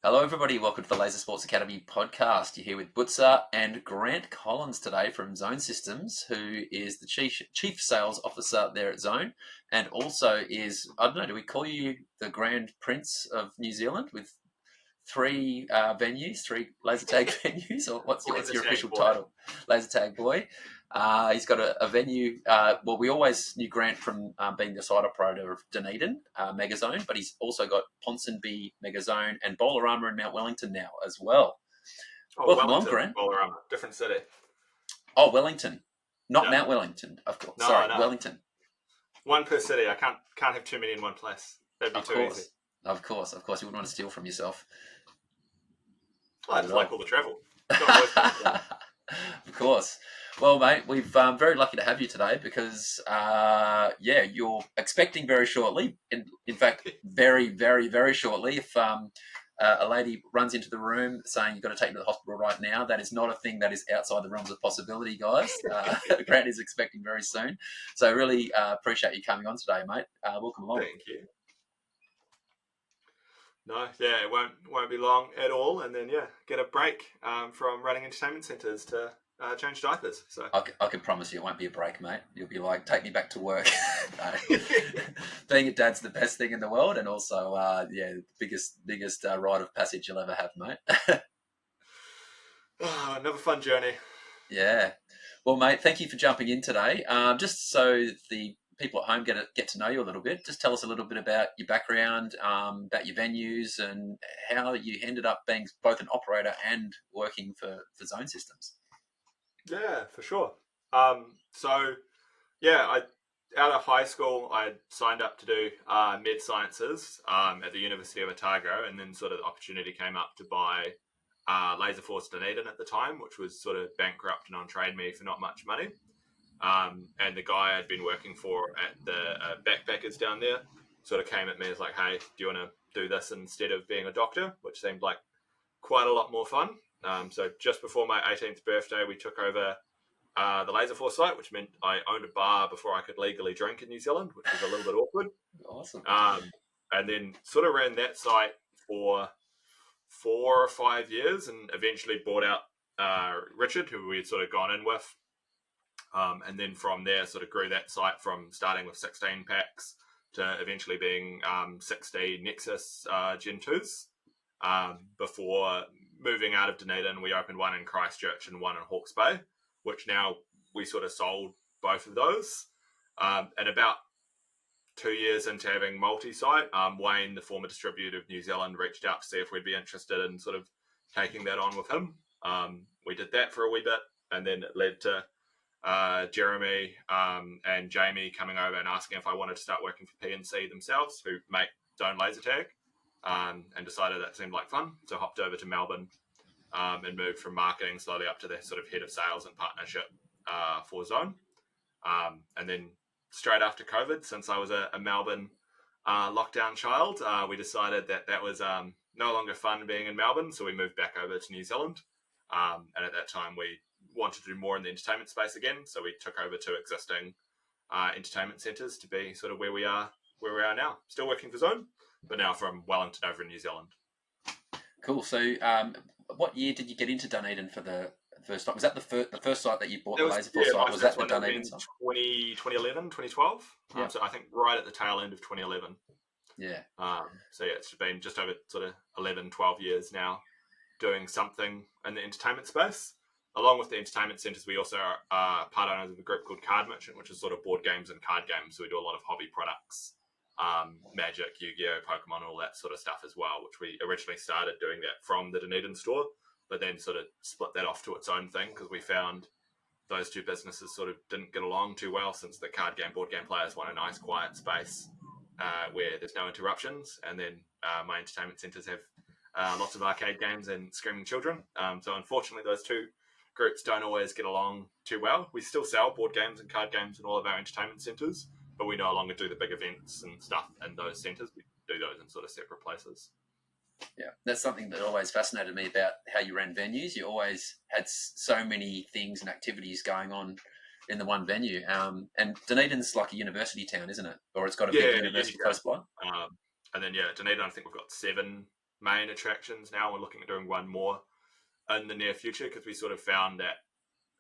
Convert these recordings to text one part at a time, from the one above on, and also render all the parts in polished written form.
Hello, everybody. Welcome to the Laser Sports Academy podcast. You're here with Bootza and Grant Collins today from Zone Systems, who is the chief sales officer there at Zone, and also is, I don't know, do we call you the Grand Prince of New Zealand with three venues, three laser tag venues, or what's your official title? Laser tag boy. He's got a venue. Well, we always knew Grant from being the site operator of Dunedin Megazone, but he's also got Ponsonby Megazone and Bollarama in Mount Wellington now as well. Oh, Welcome Wellington, along, Grant. Bollarama, different city. Oh, Wellington, not Yeah. Mount Wellington, of course. No, Sorry, no. Wellington. One per city. I can't have too many in one place. That'd be too easy. Of course. You wouldn't want to steal from yourself. I just like all the travel. Of course. Well, mate, we're very lucky to have you today because, you're expecting very shortly. In fact, very, very, very shortly. If a lady runs into the room saying you've got to take me to the hospital right now, that is not a thing that is outside the realms of possibility, guys. Grant is expecting very soon. So I really appreciate you coming on today, mate. Welcome along. Thank you. No, yeah, it won't be long at all, and then get a break from running entertainment centres to change diapers. So I can promise you it won't be a break, mate. You'll be like, take me back to work. Being a dad's the best thing in the world, and also, the biggest rite of passage you'll ever have, mate. Another fun journey. Yeah. Well, mate, thank you for jumping in today. Just so the people at home get to know you a little bit, just tell us a little bit about your background, about your venues, and how you ended up being both an operator and working for Zone Systems. Yeah, for sure. Out of high school, I signed up to do med sciences at the University of Otago, and then sort of the opportunity came up to buy Laser Force Dunedin at the time, which was sort of bankrupt and on trade me for not much money. And the guy I'd been working for at the backpackers down there sort of came at me as like, hey, do you want to do this instead of being a doctor? Which seemed like quite a lot more fun. So just before my 18th birthday, we took over the Laser Force site, which meant I owned a bar before I could legally drink in New Zealand, which was a little bit awkward. Awesome. And then sort of ran that site for 4 or 5 years and eventually bought out Richard, who we had sort of gone in with. And then from there sort of grew that site from starting with 16 packs to eventually being 60 Nexus Gen 2s. Before moving out of Dunedin, we opened one in Christchurch and one in Hawke's Bay, which now we sort of sold both of those. And about 2 years into having multi-site, Wayne, the former distributor of New Zealand, reached out to see if we'd be interested in sort of taking that on with him. We did that for a wee bit, and then it led to Jeremy and Jamie coming over and asking if I wanted to start working for PNC themselves, who make Zone Laser Tag, and decided that seemed like fun. So hopped over to Melbourne and moved from marketing slowly up to the sort of head of sales and partnership for Zone. And then straight after COVID, since I was a Melbourne lockdown child, we decided that was no longer fun being in Melbourne, so we moved back over to New Zealand. And at that time, we wanted to do more in the entertainment space again, so we took over 2 existing entertainment centres to be sort of where we are now. Still working for Zone, but now from Wellington over in New Zealand. Cool. So, what year did you get into Dunedin for the first time? Was that the first site that you bought, the Laser Force site? Was that the Dunedin site? 2011, 2012. Yeah. So I think right at the tail end of 2011. Yeah. It's been just over sort of 11, 12 years now doing something in the entertainment space. Along with the entertainment centres, we also are part owners of a group called Card Merchant, which is sort of board games and card games. So we do a lot of hobby products, Magic, Yu-Gi-Oh, Pokemon, all that sort of stuff as well, which we originally started doing that from the Dunedin store, but then sort of split that off to its own thing because we found those two businesses sort of didn't get along too well, since the card game, board game players want a nice quiet space where there's no interruptions. And then my entertainment centres have lots of arcade games and screaming children. So unfortunately, those two groups don't always get along too well. We still sell board games and card games in all of our entertainment centres, but we no longer do the big events and stuff in those centres. We do those in sort of separate places. Yeah, that's something that always fascinated me about how you ran venues. You always had so many things and activities going on in the one venue. And Dunedin's like a university town, isn't it? Or it's got a big university close by. And then, Dunedin, I think we've got 7 main attractions now. We're looking at doing one more in the near future because we sort of found that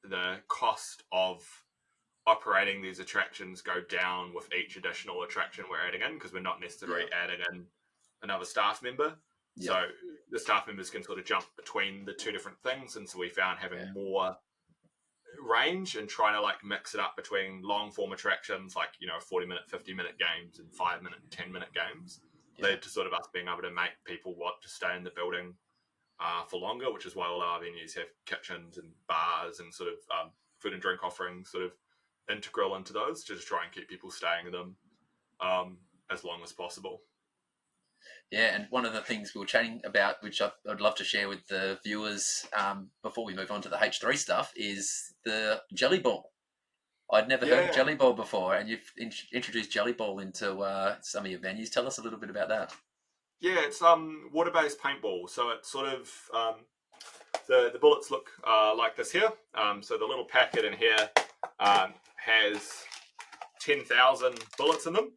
the cost of operating these attractions go down with each additional attraction we're adding in, because we're not necessarily adding in another staff member. Yep. So the staff members can sort of jump between the two different things. And so we found having more range and trying to like mix it up between long form attractions like 40-minute, 50-minute games and 5-minute and 10-minute games led to sort of us being able to make people want to stay in the building for longer, which is why all our venues have kitchens and bars and sort of food and drink offerings sort of integral into those, to just try and keep people staying in them as long as possible. Yeah, and one of the things we were chatting about, which I'd love to share with the viewers before we move on to the H3 stuff, is the Gellyball. I'd never heard of Gellyball before, and you've introduced Gellyball into some of your venues. Tell us a little bit about that. Yeah, it's water-based paintball. So it's sort of the bullets look like this here. So the little packet in here has 10,000 bullets in them.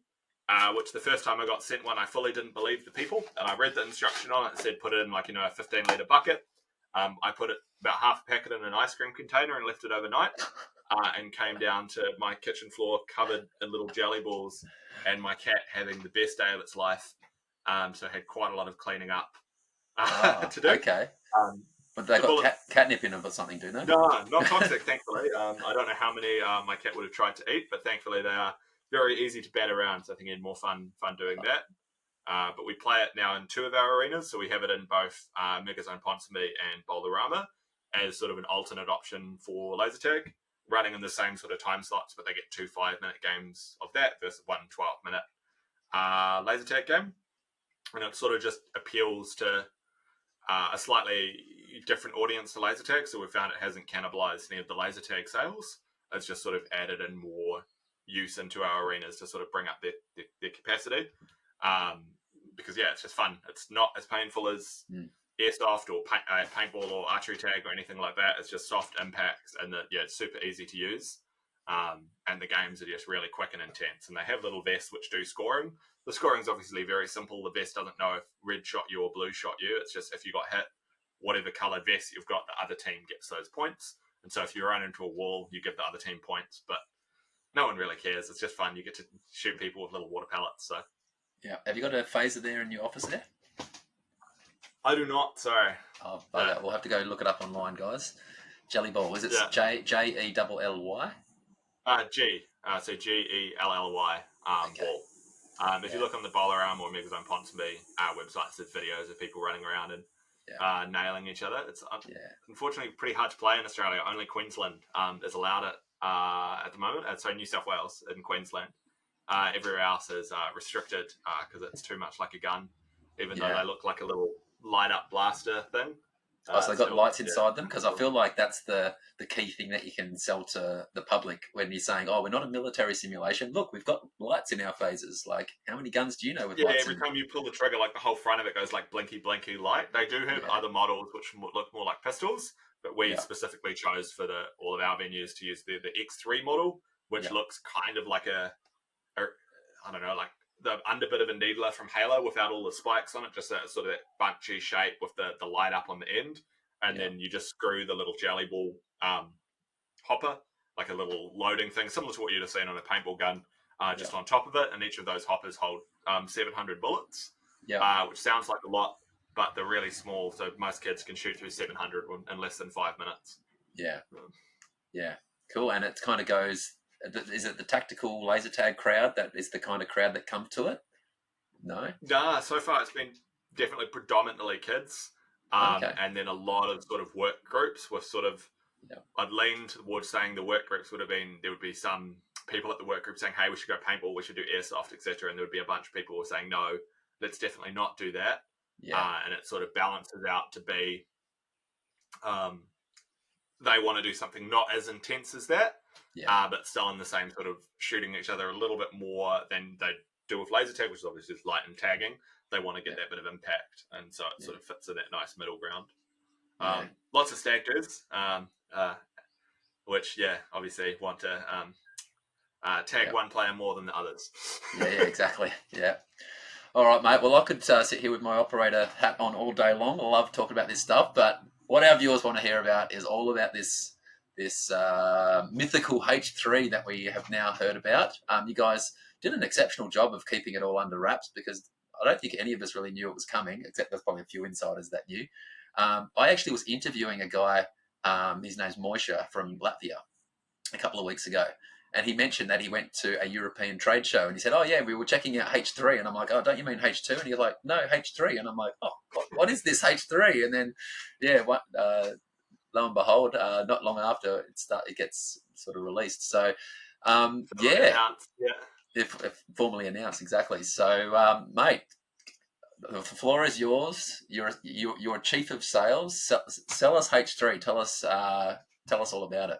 Which the first time I got sent one, I fully didn't believe the people, and I read the instruction on it. It said put it in like a 15-litre bucket. I put it about half a packet in an ice cream container and left it overnight, and came down to my kitchen floor covered in little jelly balls, and my cat having the best day of its life. So I had quite a lot of cleaning up to do. Okay. But they got catnip in them or something, do they? No, not toxic, thankfully. I don't know how many my cat would have tried to eat, but thankfully they are very easy to bat around, so I think he had more fun doing that. But we play it now in 2 of our arenas, so we have it in both Megazone Ponsonby and Boulderama as sort of an alternate option for laser tag, running in the same sort of time slots, but they get 2 5-minute games of that versus 1 12-minute laser tag game. And it sort of just appeals to a slightly different audience to laser tag, so we found it hasn't cannibalized any of the laser tag sales. It's just sort of added in more use into our arenas to sort of bring up their capacity, because it's just fun. It's not as painful as airsoft or paintball or archery tag or anything like that. It's just soft impacts, and it's super easy to use, and the games are just really quick and intense, and they have little vests which do scoring. The scoring's obviously very simple. The vest doesn't know if red shot you or blue shot you. It's just if you got hit, whatever coloured vest you've got, the other team gets those points. And so if you run into a wall, you give the other team points, but no one really cares. It's just fun. You get to shoot people with little water pellets. So, yeah. Have you got a phaser there in your office there? I do not. Sorry. Oh, bugger. We'll have to go look it up online, guys. Gellyball. Is it Gellly? G. So Gellly ball. If you look on the Bolarama or Megazone Ponsonby websites, there's videos of people running around and nailing each other. It's unfortunately pretty hard to play in Australia. Only Queensland is allowed it at the moment. So New South Wales and Queensland. Everywhere else is restricted because it's too much like a gun, even though they look like a little light-up blaster thing. So they got lights inside them? Because I feel like that's the key thing that you can sell to the public when you're saying, we're not a military simulation. Look, we've got lights in our phasers. Like, how many guns do you know with lights? Every time you pull the trigger, like the whole front of it goes like blinky, blinky light. They do have other models which look more like pistols, but we specifically chose for all of our venues to use the X3 model, which looks kind of like I don't know, like the underbit of a needler from Halo without all the spikes on it, just that sort of that bunchy shape with the light up on the end. And then you just screw the little Gellyball hopper, like a little loading thing, similar to what you'd have seen on a paintball gun, just on top of it. And each of those hoppers hold 700 bullets, which sounds like a lot, but they're really small. So most kids can shoot through 700 in less than 5 minutes. Yeah. Cool. And it kind of goes... Is it the tactical laser tag crowd that is the kind of crowd that come to it? No? Nah, so far it's been definitely predominantly kids. And then a lot of sort of work groups with sort of, I'd lean towards saying the work groups there would be some people at the work group saying, hey, we should go paintball, we should do airsoft, etc. And there would be a bunch of people who were saying, no, let's definitely not do that. And it sort of balances out to be, they want to do something not as intense as that, but still in the same sort of shooting each other a little bit more than they do with laser tag, which is obviously just light and tagging. They want to get that bit of impact, and so it sort of fits in that nice middle ground. Lots of stag do's, which obviously want to tag one player more than the others. Exactly. All right, mate. Well, I could sit here with my operator hat on all day long. I love talking about this stuff, but what our viewers want to hear about is all about this mythical H3 that we have now heard about. You guys did an exceptional job of keeping it all under wraps because I don't think any of us really knew it was coming, except there's probably a few insiders that knew. I actually was interviewing a guy, his name's Moisha from Latvia, a couple of weeks ago. And he mentioned that he went to a European trade show and he said, "Oh, yeah, we were checking out H3." And I'm like, "Oh, don't you mean H2?" And he's like, "No, H3." And I'm like, "Oh, God, what is this H3?" And then, yeah, lo and behold, not long after it gets sort of released. So, yeah, Announced, yeah. if formally announced, exactly. So, mate, the floor is yours. You're chief of sales. Sell us H3. Tell us all about it.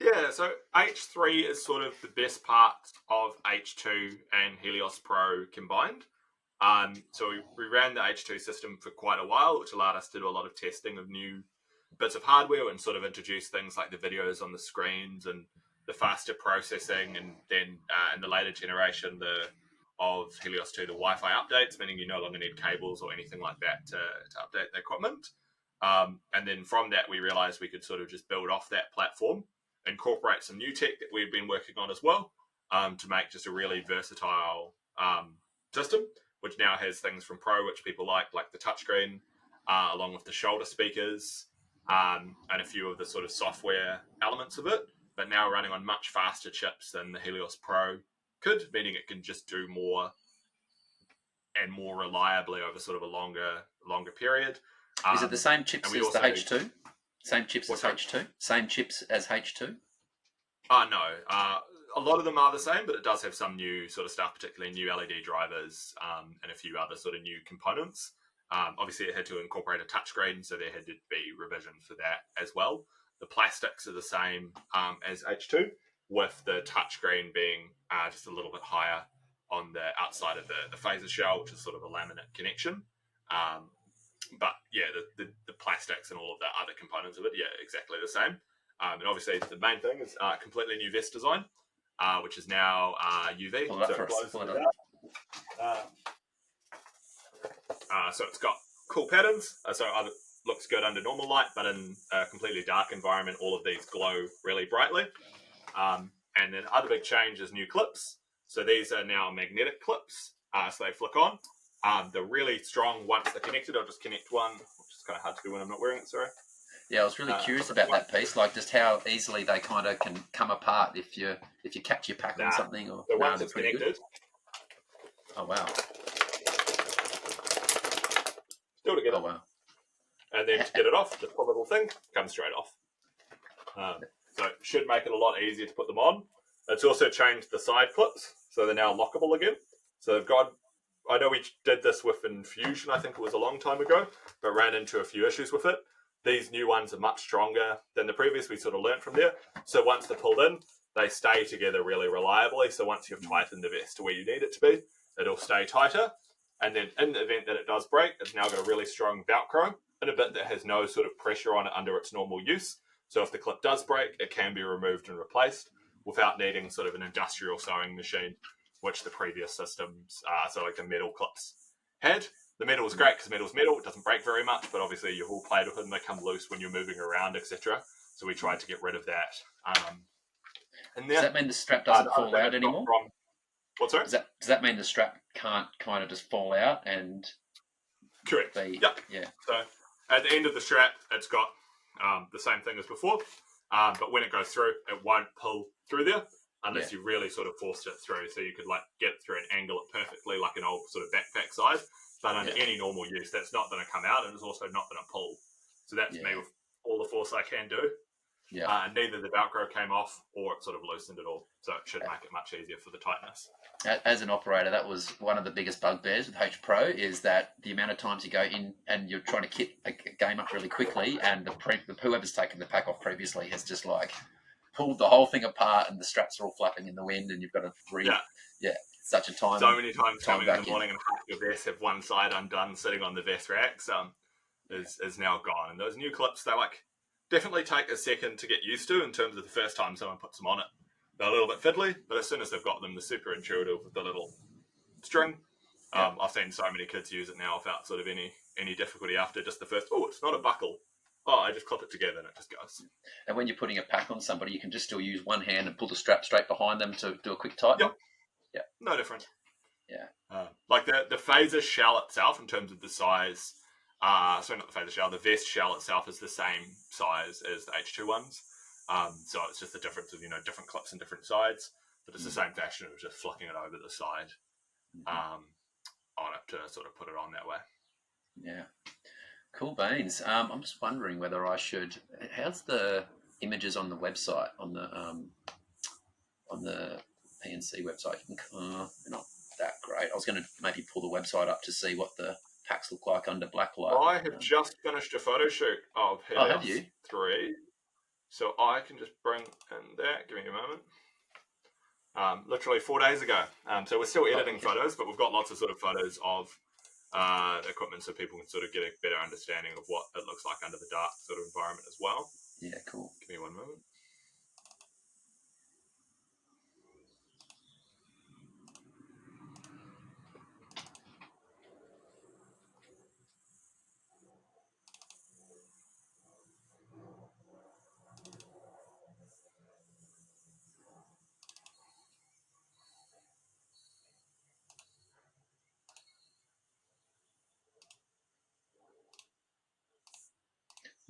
Yeah, so H3 is sort of the best part of H2 and Helios Pro combined. So we ran the H2 system for quite a while, which allowed us to do a lot of testing of new bits of hardware and sort of introduce things like the videos on the screens and the faster processing, and then in the later generation of Helios 2, the Wi-Fi updates, meaning you no longer need cables or anything like that to update the equipment. And then from that, we realized we could sort of just build off that platform, incorporate some new tech that we've been working on as well, to make just a really versatile system, which now has things from Pro, which people like the touchscreen, along with the shoulder speakers, and a few of the sort of software elements of it, but now running on much faster chips than the Helios Pro could, meaning it can just do more and more reliably over sort of a longer period. Is it the same chips as the H2? Same chips as that? H2? Same chips as H2? No. A lot of them are the same, but it does have some new sort of stuff, particularly new LED drivers, and a few other sort of new components. Obviously, it had to incorporate a touchscreen, so there had to be revisions for that as well. The plastics are the same as H2, with the touchscreen being just a little bit higher on the outside of the phaser shell, which is sort of a laminate connection. But yeah, the plastics and all of the other components of it, yeah, exactly the same. And obviously, the main thing is completely new vest design, which is now UV. Pull it up for us. Pull it up. So it's got cool patterns. So it looks good under normal light, but in a completely dark environment, all of these glow really brightly. And then other big change is new clips. So these are now magnetic clips, so they flick on. They're really strong once they're connected. I'll just connect one, which is kind of hard to do when I'm not wearing it, sorry. Yeah, I was really curious about that piece, like just how easily they kind of can come apart if you catch your pack on something. Or so once it's connected. Good. Oh wow! Still together. Oh wow! And then to get it off, just a little thing comes straight off. So it should make it a lot easier to put them on. It's also changed the side clips, so they're now lockable again. So they've got. I know we did this with Infusion, I think it was a long time ago, but ran into a few issues with it. These new ones are much stronger than the previous. We sort of learned from there. So once they're pulled in, they stay together really reliably. So once you've tightened the vest to where you need it to be, it'll stay tighter. And then in the event that it does break, it's now got a really strong Velcro and a bit that has no sort of pressure on it under its normal use. So if the clip does break, it can be removed and replaced without needing sort of an industrial sewing machine, which the previous systems, so like the metal clips, had. The metal was great because metal's metal. It doesn't break very much, but obviously you've all played with it and they come loose when you're moving around, etc. So we tried to get rid of that. Does that mean the strap doesn't fall out anymore? What's that? Does that mean the strap can't kind of just fall out and... Correct. Yep. Yeah. So at the end of the strap, it's got the same thing as before, but when it goes through, it won't pull through there unless you really sort of forced it through. So you could like get it through and angle it perfectly like an old sort of backpack size. But under any normal use, that's not going to come out, and it's also not going to pull. So that's me with all the force I can do. Yeah. Neither the Velcro came off or it sort of loosened at all. So it should make it much easier for the tightness. As an operator, that was one of the biggest bugbears with H Pro, is that the amount of times you go in and you're trying to kit a game up really quickly, and whoever's taken the pack off previously has just like pulled the whole thing apart, and the straps are all flapping in the wind, and you've got to such a time. So many times coming in the morning and half your vest have one side undone sitting on the vest racks is now gone. And those new clips, they like definitely take a second to get used to in terms of the first time someone puts them on it. They're a little bit fiddly, but as soon as they've got them, they're super intuitive with the little string. I've seen so many kids use it now without sort of any difficulty after just the first, it's not a buckle. Oh, I just clip it together and it just goes. And when you're putting a pack on somebody, you can just still use one hand and pull the strap straight behind them to do a quick tighten. Yep. Yeah. No different. Yeah. Like the phaser shell itself in terms of the size, sorry, not the phaser shell, the vest shell itself is the same size as the H2 ones. So it's just the difference of, different clips and different sides, but it's the same fashion of just flicking it over the side on it to sort of put it on that way. Yeah. Cool beans. I'm just wondering whether I should. How's the images on the website on the PNC website? They're not that great. I was going to maybe pull the website up to see what the packs look like under black light. I have just finished a photo shoot of Helios 3, so I can just bring in that. Give me a moment. Literally 4 days ago. So we're still editing photos, but we've got lots of sort of photos of the equipment so people can sort of get a better understanding of what it looks like under the dark sort of environment as well. Yeah, cool. Give me one moment.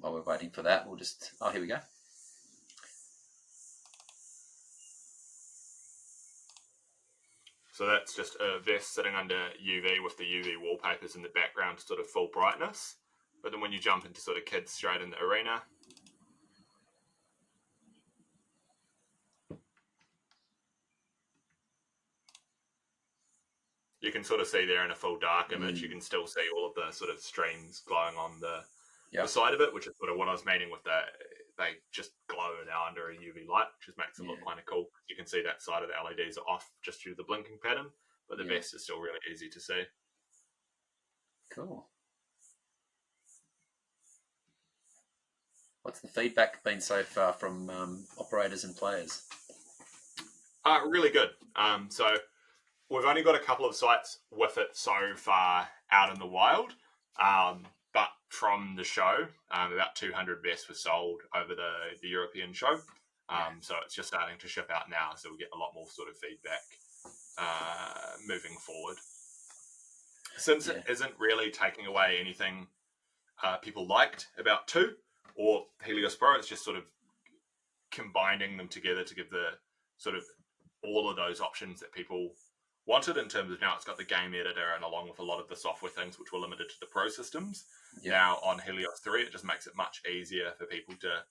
While we're waiting for that, we'll just... Oh, here we go. So that's just a vest sitting under UV with the UV wallpapers in the background to sort of full brightness. But then when you jump into sort of kids straight in the arena, you can sort of see there in a full dark image, you can still see all of the sort of streams glowing on the side of it, which is sort of what I was meaning with they just glow now under a UV light, which just makes it look kind of cool. You can see that side of the LEDs are off just due to the blinking pattern, but the vest is still really easy to see. Cool. What's the feedback been so far from operators and players? Really good. So we've only got a couple of sites with it so far out in the wild, but from the show, about 200 vests were sold over the European show. So it's just starting to ship out now, so we'll get a lot more sort of feedback moving forward. Since it isn't really taking away anything people liked about 2 or Helios Pro, it's just sort of combining them together to give the sort of all of those options that people wanted in terms of now it's got the game editor and along with a lot of the software things which were limited to the pro systems. Now on Helios 3, it just makes it much easier for people to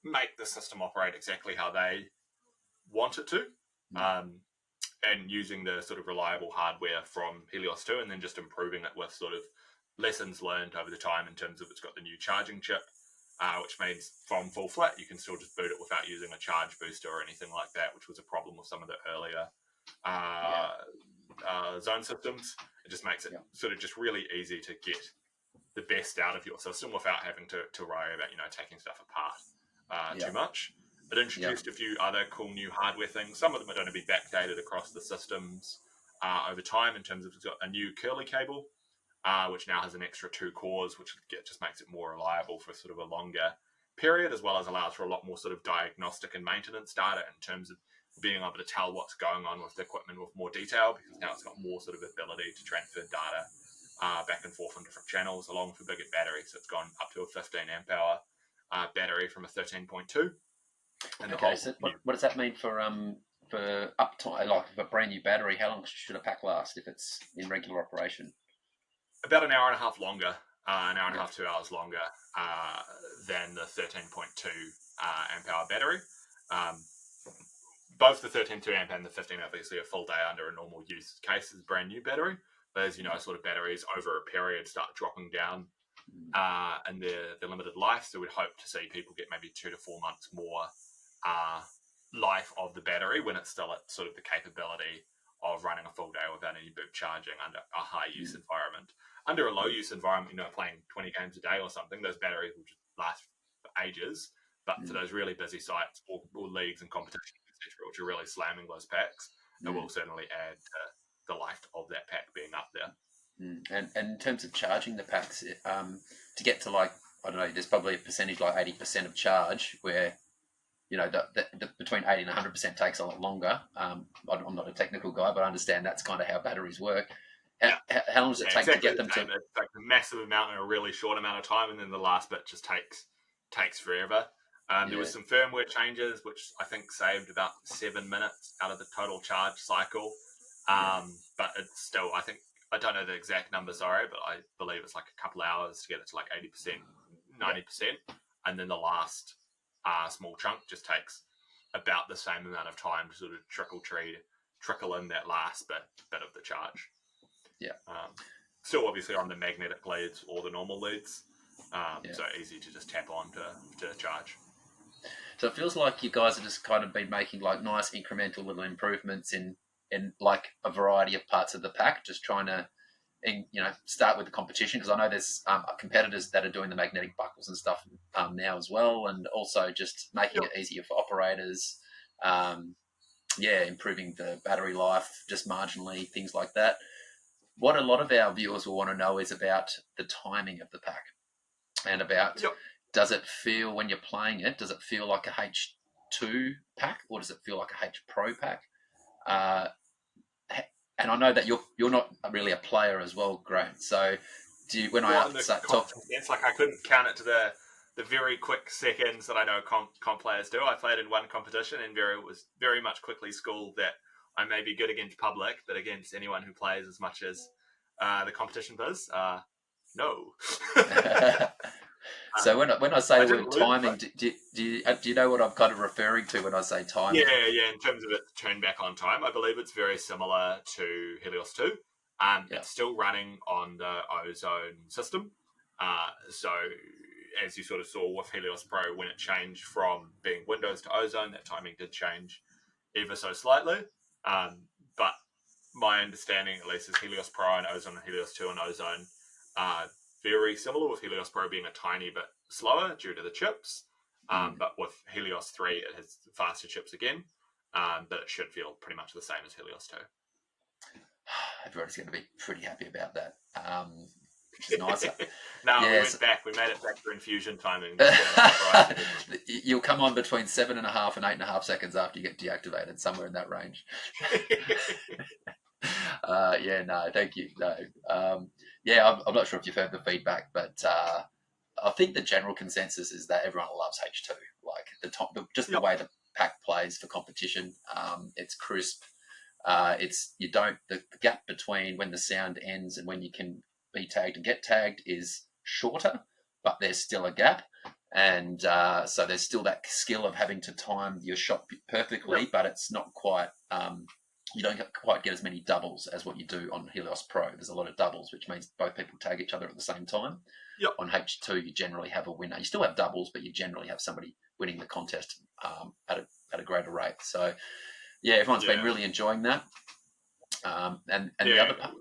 make the system operate exactly how they want it to. And using the sort of reliable hardware from Helios 2 and then just improving it with sort of lessons learned over the time in terms of it's got the new charging chip, which means from full flat you can still just boot it without using a charge booster or anything like that, which was a problem with some of the earlier zone systems. It just makes it sort of just really easy to get the best out of your system without having to worry about, taking stuff apart too much. It introduced a few other cool new hardware things. Some of them are going to be backdated across the systems over time in terms of it's got a new curly cable, which now has an extra 2 cores, which just makes it more reliable for sort of a longer period, as well as allows for a lot more sort of diagnostic and maintenance data in terms of being able to tell what's going on with the equipment with more detail, because now it's got more sort of ability to transfer data back and forth on different channels, along with a bigger battery. So it's gone up to a 15 amp hour battery from a 13.2. Okay, so what does that mean for uptime? Like for a brand new battery, how long should a pack last if it's in regular operation? About an hour and a half longer, an hour and a half, 2 hours longer than the 13.2 amp hour battery. Both the 13.2 amp and the 15 obviously a full day under a normal use case as a brand new battery. But as you know, sort of batteries over a period start dropping down and their limited life. So we'd hope to see people get maybe 2 to 4 months more life of the battery when it's still at sort of the capability of running a full day without any boot charging under a high use environment. Under a low use environment, playing 20 games a day or something, those batteries will just last for ages. But for those really busy sites or leagues and competitions, etc., which are really slamming those packs, it will certainly add to the life of that pack being up there. And in terms of charging the packs, to get to like, I don't know, there's probably a percentage like 80% of charge where, you know, the between 80 and 100% takes a lot longer. I'm not a technical guy, but I understand that's kind of how batteries work. How long does it take exactly to get them to? It's like a massive amount in a really short amount of time, and then the last bit just takes forever. There was some firmware changes, which I think saved about 7 minutes out of the total charge cycle. But it's still, I don't know the exact number, sorry, but I believe it's like a couple hours to get it to like 80%, 90%. And then the last small chunk just takes about the same amount of time to sort of trickle in that last bit of the charge. Yeah. Still obviously on the magnetic leads or the normal leads. So easy to just tap on to charge. So it feels like you guys have just kind of been making like nice incremental little improvements in like a variety of parts of the pack, just trying to, start with the competition, because I know there's competitors that are doing the magnetic buckles and stuff now as well, and also just making it easier for operators. Improving the battery life just marginally, things like that. What a lot of our viewers will want to know is about the timing of the pack and about does it feel, when you're playing it, does it feel like a H2 pack or does it feel like a H Pro pack? And I know that you're not really a player as well, Grant. So do you, when I talk, it's like I couldn't count it to the very quick seconds that I know comp players do. I played in one competition and was very much quickly schooled that I may be good against public, but against anyone who plays as much as the competition does, no. So when I say the word timing, do you know what I'm kind of referring to when I say timing? Yeah. In terms of it turn back on time, I believe it's very similar to Helios 2. It's still running on the Ozone system. So as you sort of saw with Helios Pro, when it changed from being Windows to Ozone, that timing did change ever so slightly. But my understanding, at least, is Helios Pro and Ozone and Helios 2 and Ozone are very similar, with Helios Pro being a tiny bit slower due to the chips. But with Helios 3, it has faster chips again. But it should feel pretty much the same as Helios 2. Everybody's going to be pretty happy about that, which is nice. We went back. We made it back for infusion timing. You'll come on between 7.5 and 8.5 seconds after you get deactivated, somewhere in that range. Thank you. No. I'm not sure if you've heard the feedback, but I think the general consensus is that everyone loves H2. Like the way the pack plays for competition. It's crisp. The gap between when the sound ends and when you can be tagged and get tagged is shorter, but there's still a gap. And so there's still that skill of having to time your shot perfectly, but it's not quite, you don't quite get as many doubles as what you do on Helios Pro. There's a lot of doubles, which means both people tag each other at the same time. On H2, you generally have a winner. You still have doubles, but you generally have somebody winning the contest at a greater rate. So, everyone's been really enjoying that. And the other part,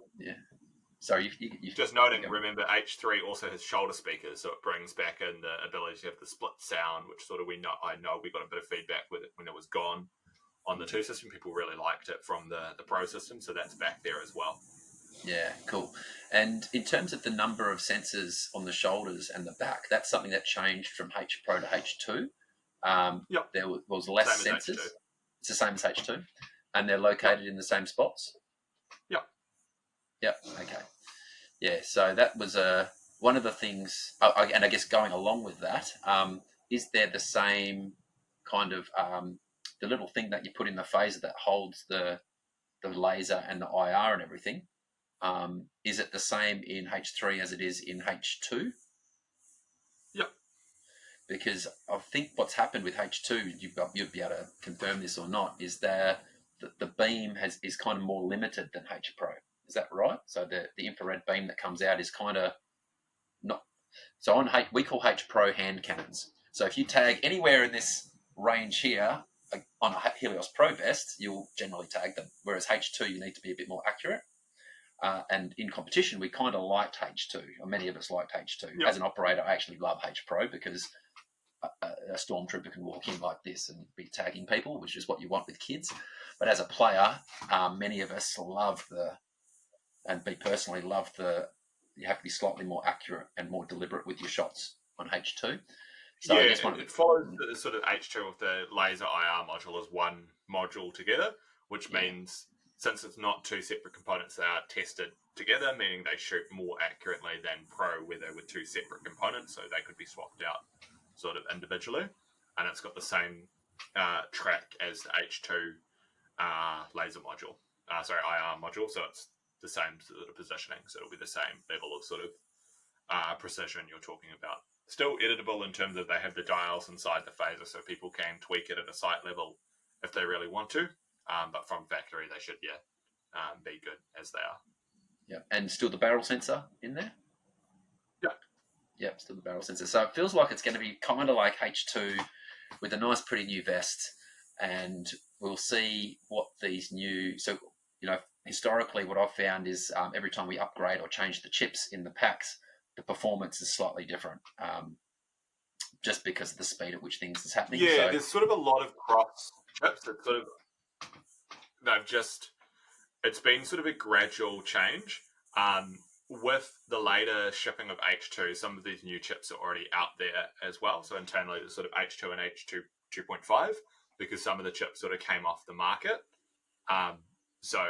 Sorry, you just noting. Remember, H3 also has shoulder speakers, so it brings back in the ability to have the split sound, which sort of I know we got a bit of feedback with it when it was gone on the 2 system. People really liked it from the Pro system, so that's back there as well. Yeah, cool. And in terms of the number of sensors on the shoulders and the back, that's something that changed from H Pro to H2. There was less sensors. It's the same as H2, and they're located in the same spots. Yep. Okay. Yeah. So that was one of the things, and I guess going along with that, is there the same kind of the little thing that you put in the phaser that holds the laser and the IR and everything? Is it the same in H3 as it is in H2? Yep. Because I think what's happened with H2, you'd be able to confirm this or not, is that the beam is kind of more limited than H Pro. Is that right? So the infrared beam that comes out is kind of not. So we call H Pro hand cannons. So if you tag anywhere in this range here on a Helios Pro vest, you'll generally tag them. Whereas H2, you need to be a bit more accurate. And in competition, we kind of liked H2, or many of us liked H2. As an operator, I actually love H Pro because a stormtrooper can walk in like this and be tagging people, which is what you want with kids. But as a player, many of us love and me personally love you have to be slightly more accurate and more deliberate with your shots on H2. So yeah, I guess it follows the sort of H2 with the laser IR module as one module together, which means since it's not two separate components, they are tested together, meaning they shoot more accurately than Pro, where they were two separate components, so they could be swapped out sort of individually. And it's got the same track as the H2 laser module, IR module, so it's the same sort of positioning, so it'll be the same level of sort of precision you're talking about. Still editable in terms of they have the dials inside the phaser, so people can tweak it at a site level if they really want to. But from factory, they should be good as they are. Yeah, and still the barrel sensor in there. Yeah, yeah, still the barrel sensor. So it feels like it's going to be kind of like H2 with a nice, pretty new vest, and we'll see what these new. So historically, what I've found is every time we upgrade or change the chips in the packs, the performance is slightly different, just because of the speed at which things is happening. Yeah, So there's sort of a lot of cross chips that sort of it's been sort of a gradual change. With the later shipping of H2, some of these new chips are already out there as well. So internally, there's sort of H2 and H2 2.5 because some of the chips sort of came off the market. So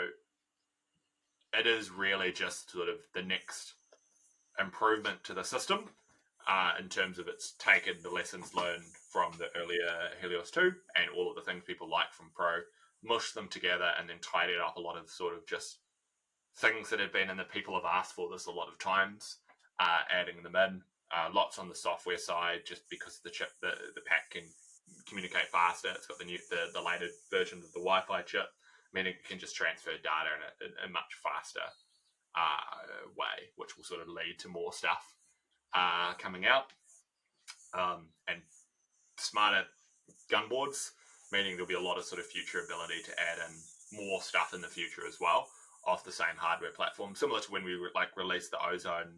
it is really just sort of the next improvement to the system in terms of it's taken the lessons learned from the earlier Helios 2 and all of the things people like from Pro, mushed them together and then tidied up a lot of sort of just things that have been and that people have asked for this a lot of times, adding them in. Lots on the software side, just because the chip, the pack can communicate faster. It's got the later version of the Wi-Fi chip, meaning it can just transfer data in a much faster way, which will sort of lead to more stuff coming out. And smarter gun boards, meaning there'll be a lot of sort of future ability to add in more stuff in the future as well off the same hardware platform, similar to when we released the Ozone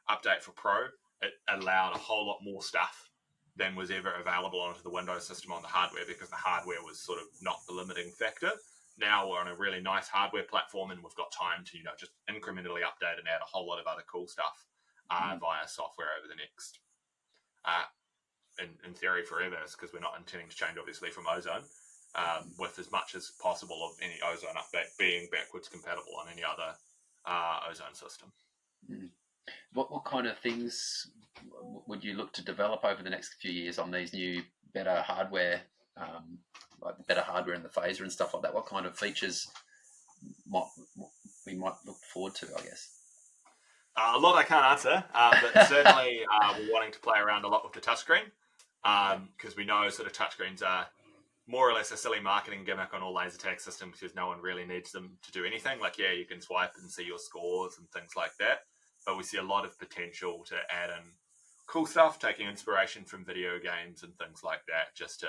update for Pro. It allowed a whole lot more stuff than was ever available onto the Windows system on the hardware, because the hardware was sort of not the limiting factor. Now we're on a really nice hardware platform, and we've got time to just incrementally update and add a whole lot of other cool stuff via software over the next, in theory, forever, because we're not intending to change obviously from Ozone. With as much as possible of any Ozone update being backwards compatible on any other Ozone system. What kind of things would you look to develop over the next few years on these new, better hardware, like the better hardware in the phaser and stuff like that? What kind of features we might look forward to, I guess? A lot I can't answer, but certainly we're wanting to play around a lot with the touchscreen, because we know sort of touchscreens are more or less a silly marketing gimmick on all laser tag systems, because no one really needs them to do anything. Like, yeah, you can swipe and see your scores and things like that, but we see a lot of potential to add in cool stuff, taking inspiration from video games and things like that, just to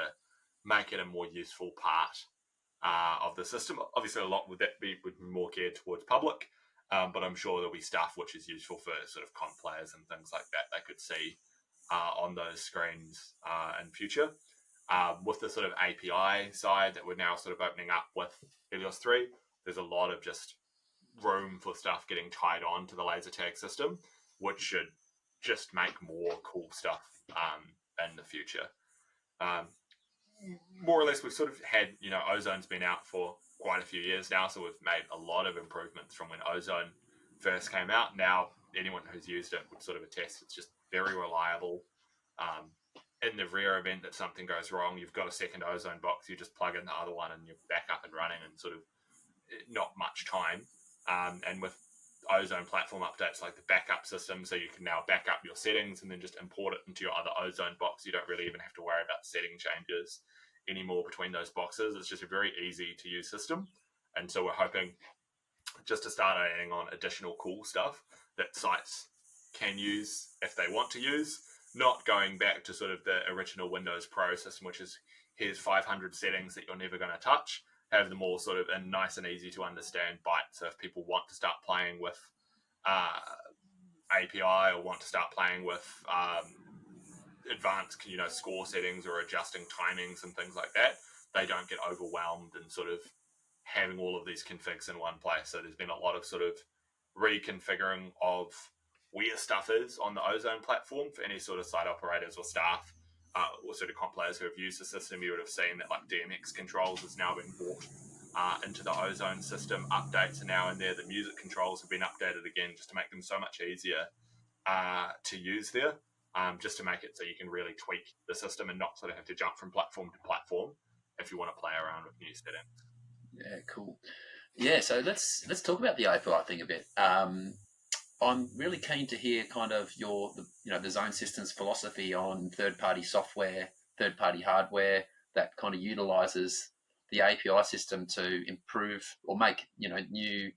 make it a more useful part of the system. Obviously, a lot would be more geared towards public, but I'm sure there'll be stuff which is useful for sort of comp players and things like that they could see on those screens in future. With the sort of API side that we're now sort of opening up with Helios 3, there's a lot of just room for stuff getting tied on to the laser tag system, which should just make more cool stuff in the future. More or less, we've sort of had, Ozone's been out for quite a few years now, so we've made a lot of improvements from when Ozone first came out. Now, anyone who's used it would sort of attest it's just very reliable. In the rare event that something goes wrong, you've got a second Ozone box, you just plug in the other one and you're back up and running in sort of not much time. And with Ozone platform updates like the backup system, so you can now back up your settings and then just import it into your other Ozone box. You don't really even have to worry about setting changes anymore between those boxes. It's just a very easy to use system. And so we're hoping just to start adding on additional cool stuff that sites can use if they want to use, not going back to sort of the original Windows Pro system, which is here's 500 settings that you're never going to touch. Have them all sort of in nice and easy to understand bites. So if people want to start playing with API or want to start playing with advanced, score settings or adjusting timings and things like that, they don't get overwhelmed and sort of having all of these configs in one place. So there's been a lot of sort of reconfiguring of where stuff is on the Ozone platform for any sort of site operators or staff, or sort of comp players who have used the system. You would have seen that like DMX controls has now been brought into the Ozone system. Updates are now in there. The music controls have been updated again just to make them so much easier to use there, just to make it so you can really tweak the system and not sort of have to jump from platform to platform if you want to play around with new settings. Yeah, cool. Yeah, so let's talk about the API thing a bit. I'm really keen to hear kind of the Zone Systems philosophy on third-party software, third-party hardware that kind of utilizes the API system to improve or make new.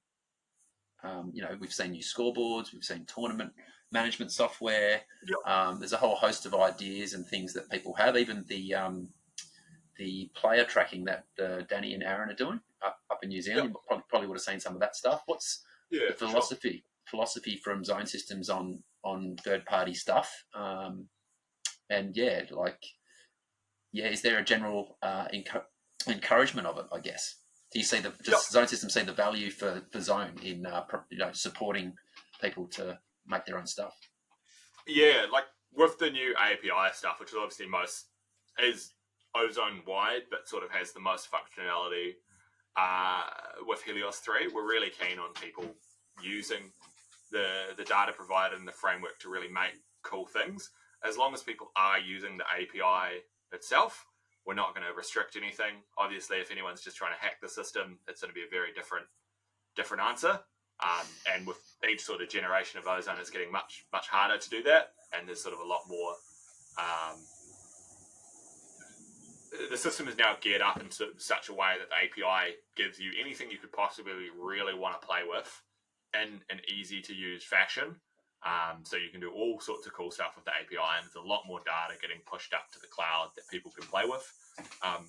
We've seen new scoreboards, we've seen tournament management software. Yep. There's a whole host of ideas and things that people have. Even the player tracking that Danny and Aaron are doing up in New Zealand. Yep. You probably would have seen some of that stuff. What's Yeah, the for sure. philosophy from Zone Systems on third party stuff? And is there a general encouragement of it? I guess. Do you see does Zone Systems see the value for Zone in supporting people to make their own stuff? Yeah, like with the new API stuff, which is obviously is Ozone wide, but sort of has the most functionality with Helios 3, we're really keen on people using the data provided in the framework to really make cool things. As long as people are using the API itself, we're not going to restrict anything. Obviously, if anyone's just trying to hack the system, it's going to be a very different answer. And with each sort of generation of Ozone, it's getting much harder to do that. And there's sort of a lot more. The system is now geared up in such a way that the API gives you anything you could possibly really want to play with in an easy to use fashion. So you can do all sorts of cool stuff with the API, and there's a lot more data getting pushed up to the cloud that people can play with.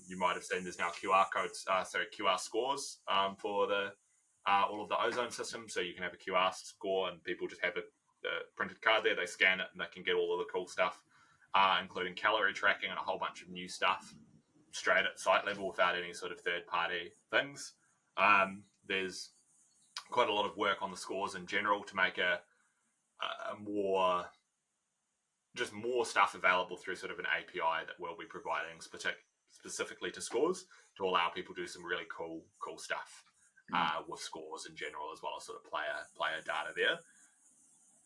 You might have seen there's now QR scores for all of the Ozone systems. So you can have a QR score, and people just have a printed card there. They scan it, and they can get all of the cool stuff, including calorie tracking and a whole bunch of new stuff straight at site level without any sort of third-party things. There's quite a lot of work on the scores in general to make a more stuff available through sort of an API that we'll be providing specifically to scores to allow people to do some really cool stuff with scores in general, as well as sort of player data there.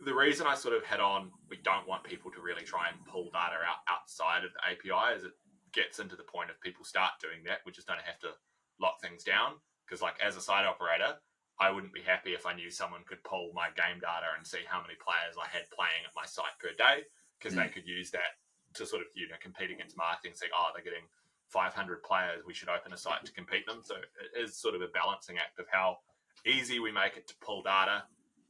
The reason I sort of head on, we don't want people to really try and pull data outside of the API is it gets into the point of people start doing that. We just don't have to lock things down, because like as a site operator, I wouldn't be happy if I knew someone could pull my game data and see how many players I had playing at my site per day, because they could use that to sort of compete against marketing, saying, oh, they're getting 500 players, we should open a site to compete them. So it is sort of a balancing act of how easy we make it to pull data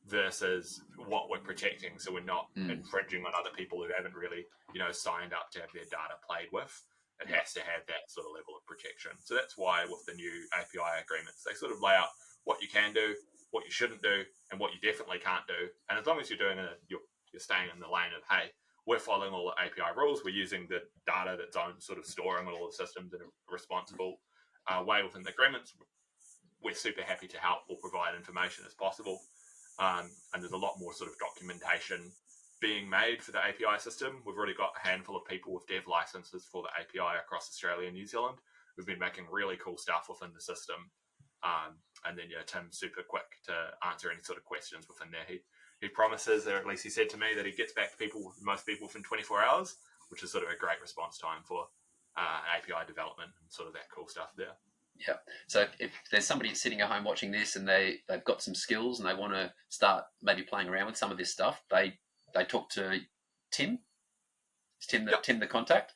versus what we're protecting, so we're not infringing on other people who haven't really signed up to have their data played with. It has to have that sort of level of protection. So that's why with the new API agreements, they sort of lay out what you can do, what you shouldn't do, and what you definitely can't do. And as long as you're doing it, you're staying in the lane of, hey, we're following all the API rules, we're using the data that's on sort of storing all the systems in a responsible way within the agreements, we're super happy to help or provide information as possible. And there's a lot more sort of documentation being made for the API system. We've already got a handful of people with dev licenses for the API across Australia and New Zealand. We've been making really cool stuff within the system. And then, Tim's super quick to answer any sort of questions within there. He promises, or at least he said to me, that he gets back to most people within 24 hours, which is sort of a great response time for API development and sort of that cool stuff there. Yeah. So if there's somebody sitting at home watching this and they've got some skills and they want to start maybe playing around with some of this stuff, they talk to Tim. Is Tim the contact?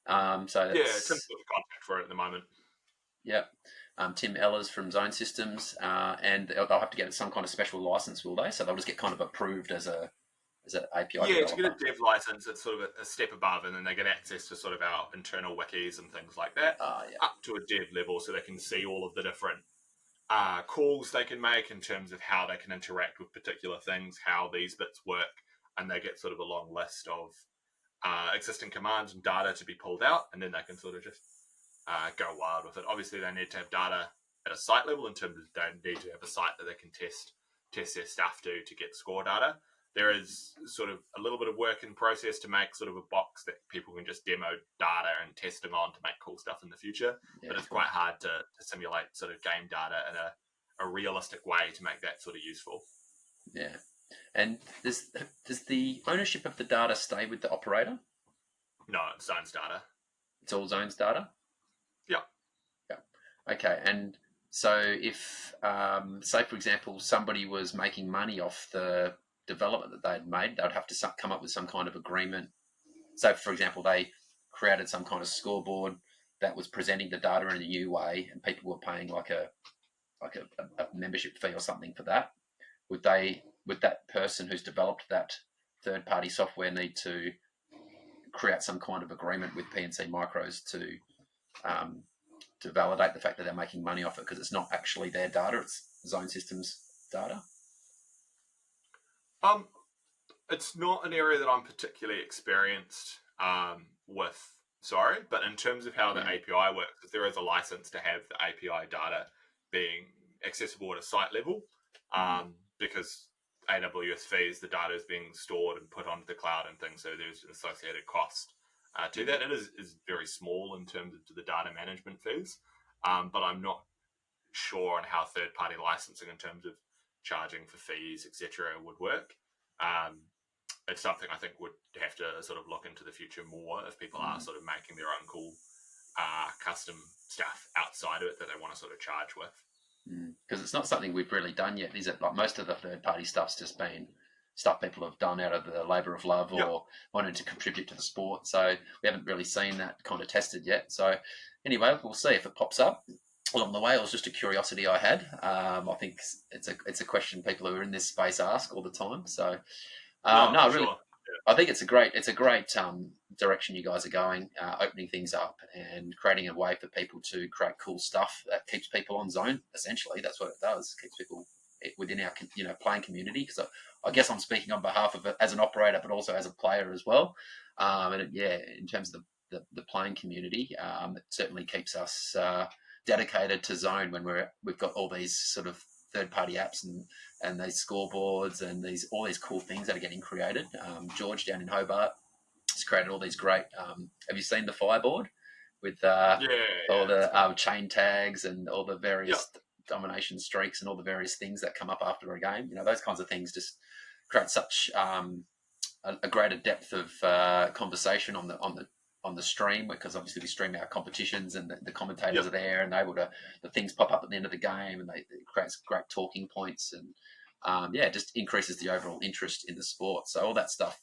Tim's got the contact for it at the moment. Yeah. Tim Ellers from Zone Systems, and they'll have to get some kind of special license, will they? So they'll just get kind of approved as an API developer. Yeah, to get a dev license, it's sort of a step above, and then they get access to sort of our internal wikis and things like that, up to a dev level, so they can see all of the different calls they can make in terms of how they can interact with particular things, how these bits work, and they get sort of a long list of existing commands and data to be pulled out, and then they can sort of just go wild with it. Obviously, they need to have data at a site level in terms of they need to have a site that they can test their stuff to get score data. There is sort of a little bit of work in process to make sort of a box that people can just demo data and test them on to make cool stuff in the future. Yeah, but it's quite hard to simulate sort of game data in a realistic way to make that sort of useful. Yeah. And does the ownership of the data stay with the operator? No, it's Zone's data. It's all Zone's data? Yeah. Yeah. Okay. And so if, say, for example, somebody was making money off the development that they had made, they'd have to come up with some kind of agreement. So, for example, they created some kind of scoreboard that was presenting the data in a new way, and people were paying like a membership fee or something for that. Would that person who's developed that third-party software need to create some kind of agreement with PNC Micros to validate the fact that they're making money off it, because it's not actually their data, it's Zone Systems data? It's not an area that I'm particularly experienced with, sorry, but in terms of how the API works, there is a license to have the API data being accessible at a site level, because AWS fees, the data is being stored and put onto the cloud and things, so there's an associated cost to that. It is very small in terms of the data management fees, but I'm not sure on how third-party licensing in terms of charging for fees, etc., would work. It's something I think would have to sort of look into the future more if people are sort of making their own cool custom stuff outside of it that they want to sort of charge with. Because it's not something we've really done yet, is it? Like, most of the third-party stuff's just been stuff people have done out of the labour of love or wanted to contribute to the sport. So we haven't really seen that kind of tested yet. So anyway, we'll see if it pops up along the way. It was just a curiosity I had. I think it's a question people who are in this space ask all the time. So really, sure. I think it's a great direction you guys are going, opening things up and creating a way for people to create cool stuff that keeps people on Zone. Essentially, that's what it does. Keeps people within our playing community. Because I guess I'm speaking on behalf of it as an operator, but also as a player as well. In terms of the playing community, it certainly keeps us dedicated to Zone when we've got all these sort of third-party apps and these scoreboards and all these cool things that are getting created. George down in Hobart has created all these great. Have you seen the Fireboard with all the chain tags and all the various domination streaks and all the various things that come up after a game? Those kinds of things just create such a greater depth of conversation on the stream, because obviously we stream our competitions and the commentators are there and the things pop up at the end of the game and it creates great talking points and it just increases the overall interest in the sport. So all that stuff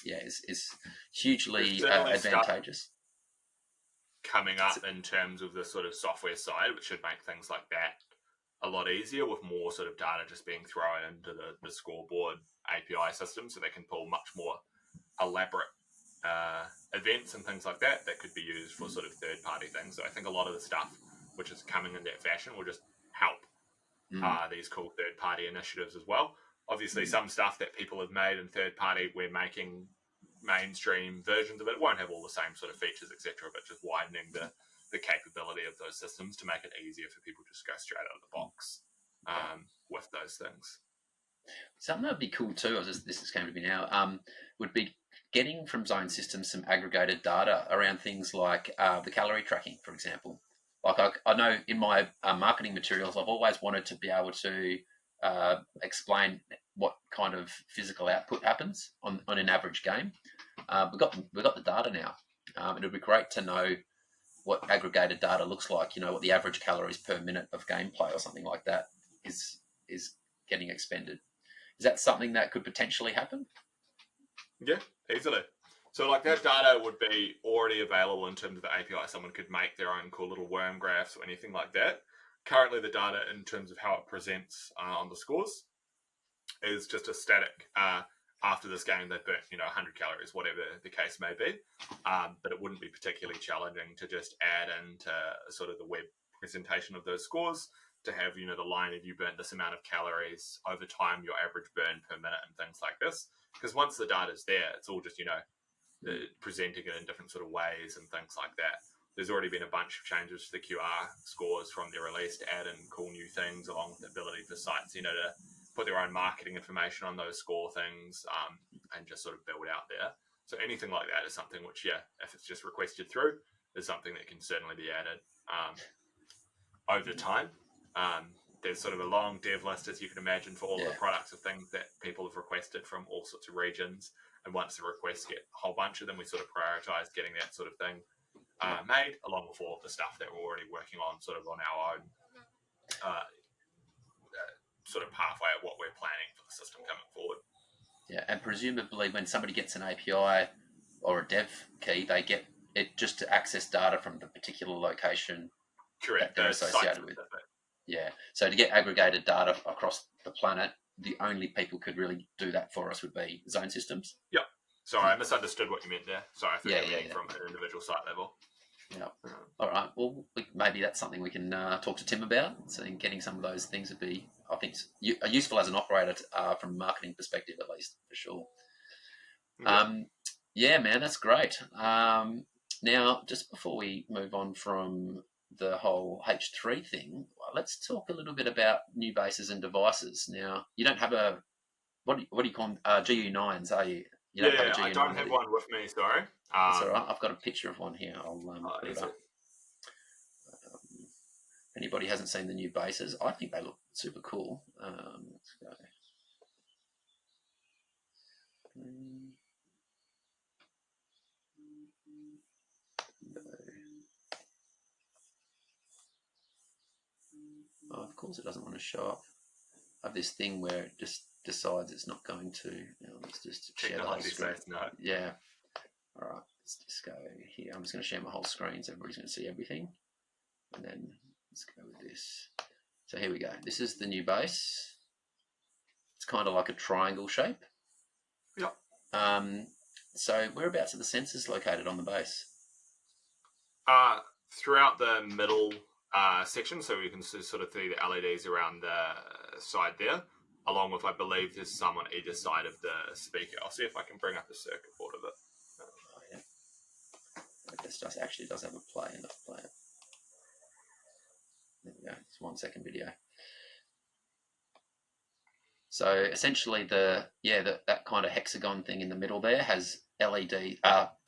is hugely advantageous. Coming up in terms of the sort of software side, which should make things like that a lot easier, with more sort of data just being thrown into the scoreboard API system, so they can pull much more elaborate events and things like that could be used for sort of third-party things. So I think a lot of the stuff which is coming in that fashion will just help these cool third-party initiatives as well. Obviously, some stuff that people have made in third-party, we're making mainstream versions of it. Won't have all the same sort of features, etc., but just widening the capability of those systems to make it easier for people to just go straight out of the box with those things. Something that would be cool too, this is came to me now, would be getting from Zone Systems some aggregated data around things like the calorie tracking, for example. Like I know in my marketing materials, I've always wanted to be able to explain what kind of physical output happens on an average game. We've got the data now. It would be great to know what aggregated data looks like. What the average calories per minute of gameplay or something like that is getting expended. Is that something that could potentially happen? Yeah, easily. So like that data would be already available in terms of the API. Someone could make their own cool little worm graphs or anything like that. Currently, the data in terms of how it presents on the scores is just a static. After this game, they burnt 100 calories, whatever the case may be. But it wouldn't be particularly challenging to just add into sort of the web presentation of those scores to have the line of you burnt this amount of calories over time, your average burn per minute, and things like this. Because once the data's there, it's all just presenting it in different sort of ways and things like that. There's already been a bunch of changes to the QR scores from their release to add in cool new things, along with the ability for sites, to put their own marketing information on those score things, and just sort of build out there. So anything like that is something which, if it's just requested through, is something that can certainly be added over time. There's sort of a long dev list, as you can imagine, for all of the products of things that people have requested from all sorts of regions. And once the requests get a whole bunch of them, we sort of prioritize getting that sort of thing made, along with all of the stuff that we're already working on, sort of on our own sort of pathway of what we're planning for the system coming forward. Yeah, and presumably when somebody gets an API or a dev key, they get it just to access data from the particular location Correct. that they're associated with. Yeah, so to get aggregated data across the planet, the only people who could really do that for us would be Zone Systems. Yep. Sorry, I misunderstood what you meant there. Sorry, I thought you meant from an individual site level. Yeah. All right. Well, maybe that's something we can talk to Tim about. So getting some of those things would be, I think, useful as an operator from a marketing perspective, at least, for sure. Yeah, man, that's great. Now, just before we move on from the whole H3 thing, let's talk a little bit about new bases and devices. Now, you don't have a, what do you call them, GU9s, are you? You don't have a GU9, I don't have one with me, sorry. That's all right. I've got a picture of one here. I'll put it up. If anybody hasn't seen the new bases, I think they look super cool. Let's go. Oh, of course it doesn't want to show up. I have this thing where it just decides it's not going to. Let's just share the whole screen. Yeah. All right. Let's just go here. I'm just going to share my whole screen so everybody's going to see everything. And then let's go with this. So here we go. This is the new base. It's kind of like a triangle shape. Yep. So whereabouts are the sensors located on the base? Throughout the middle section, so we can sort of see the LEDs around the side there, along with, I believe, there's some on either side of the speaker. I'll see if I can bring up a circuit board of it. This actually does have a play, enough play. There we go. It's 1 second video. So essentially, that kind of hexagon thing in the middle there has LED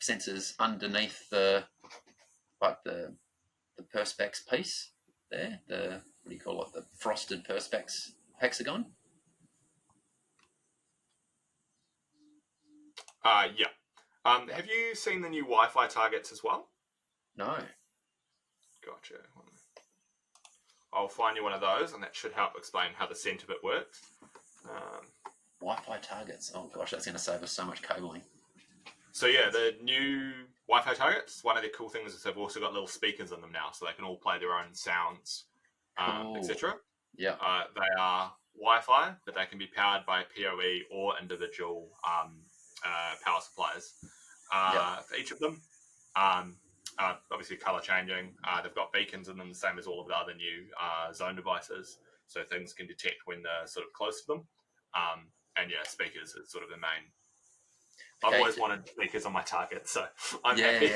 sensors underneath the perspex piece there. What do you call it? The frosted perspex hexagon. Yeah. Have you seen the new Wi-Fi targets as well? No. Gotcha. I'll find you one of those, and that should help explain how the centre bit works. Wi-Fi targets. Oh gosh, that's going to save us so much cabling. So yeah, the new Wi-Fi targets, one of the cool things is they've also got little speakers in them now, so they can all play their own sounds, etc. Yeah. They are Wi-Fi, but they can be powered by PoE or individual power supplies for each of them. Obviously color changing. They've got beacons in them, the same as all of the other new zone devices, so things can detect when they're sort of close to them. And yeah, speakers is sort of the main. I've always wanted speakers on my target, so I'm happy.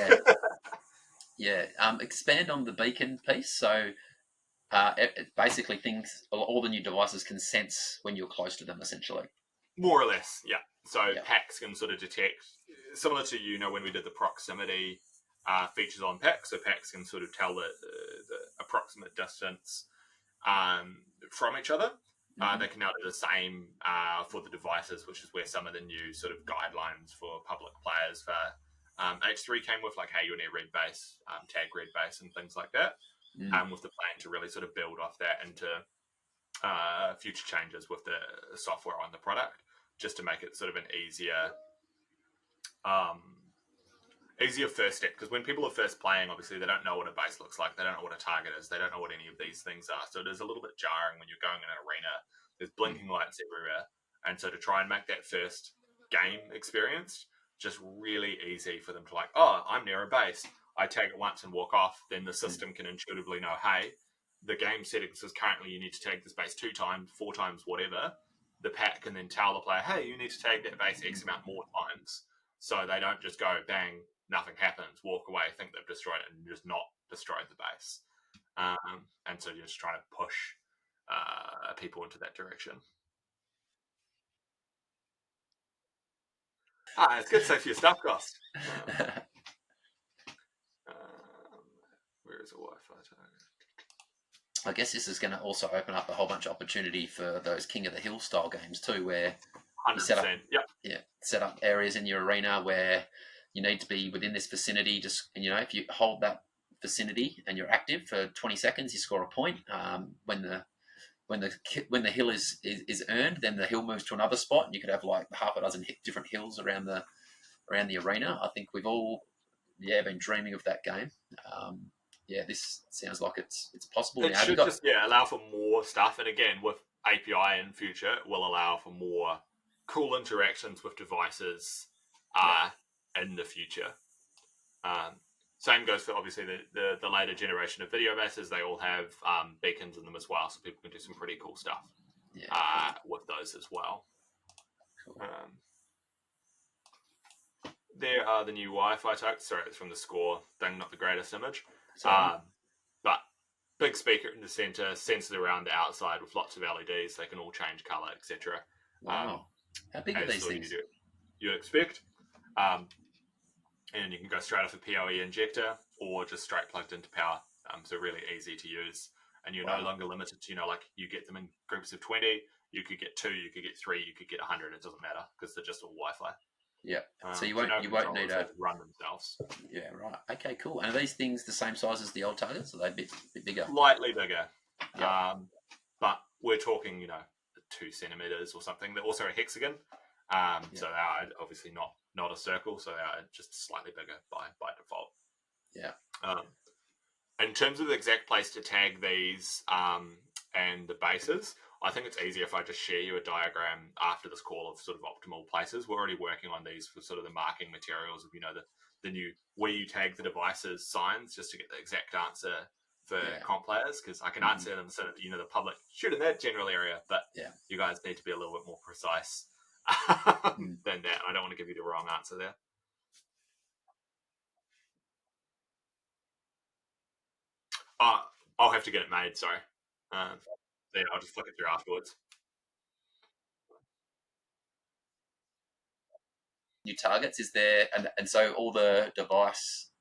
Yeah. Expand on the beacon piece. So it basically all the new devices can sense when you're close to them, essentially. More or less, yeah. So packs can sort of detect, similar to when we did the proximity features on packs. So packs can sort of tell the approximate distance from each other. They can now do the same for the devices, which is where some of the new sort of guidelines for public players for H3 came with, like, hey, you're near red base, tag red base, and things like that. With the plan to really sort of build off that into future changes with the software on the product, just to make it sort of an easier first step. Because when people are first playing, obviously they don't know what a base looks like, they don't know what a target is, they don't know what any of these things are, so it is a little bit jarring when you're going in an arena. There's blinking lights everywhere, and so to try and make that first game experience just really easy for them to, like, oh, I'm near a base, I tag it once and walk off, then the system can intuitively know, hey, the game settings is currently you need to tag this base 2 times, 4 times, whatever. The pack can then tell the player, hey, you need to tag that base X amount more times. so they don't just go bang, nothing happens, walk away, think they've destroyed it, and just not destroyed the base. And so you're just trying to push people into that direction. It's good to save your stuff cost. Where is the Wi-Fi target? I guess this is going to also open up a whole bunch of opportunity for those King of the Hill style games too, where 100%. Set up areas in your arena where you need to be within this vicinity. Just if you hold that vicinity and you're active for 20 seconds, you score a point. When the hill is earned, then the hill moves to another spot, and you could have like half a dozen different hills around the arena. I think we've all been dreaming of that game. This sounds like it's possible it now. Should just allow for more stuff, and again with API in future, it will allow for more cool interactions with devices in the future. Same goes for obviously the later generation of video bases. They all have beacons in them as well, so people can do some pretty cool stuff with those as well. Cool. There are the new Wi-Fi targets. Sorry, it's from the score thing, not the greatest image. But big speaker in the center, sensors around the outside with lots of LEDs. They can all change color, etc. Wow. How big are these things? You'd expect. And you can go straight off a PoE injector or just straight plugged into power. So really easy to use. And you're no longer limited to, like you get them in groups of 20, you could get 2, you could get 3, you could get 100. It doesn't matter because they're just all Wi-Fi. Yeah. So you won't need to run themselves. Yeah, right. Okay, cool. And are these things the same size as the old targets? Are they a bit bigger? Slightly bigger. Yeah. But we're talking, 2 centimeters or something. They're also a hexagon. So they are obviously not a circle, so they are just slightly bigger by default. Yeah. In terms of the exact place to tag these and the bases, I think it's easier if I just share you a diagram after this call of sort of optimal places. We're already working on these for sort of the marking materials of, the new where you tag the devices signs just to get the exact answer for comp players, because I can answer them so that, the public shoot in that general area, but you guys need to be a little bit more precise than that. I don't want to give you the wrong answer there. I'll have to get it made, sorry. I'll just flick it through afterwards. New targets, is there, and so all the device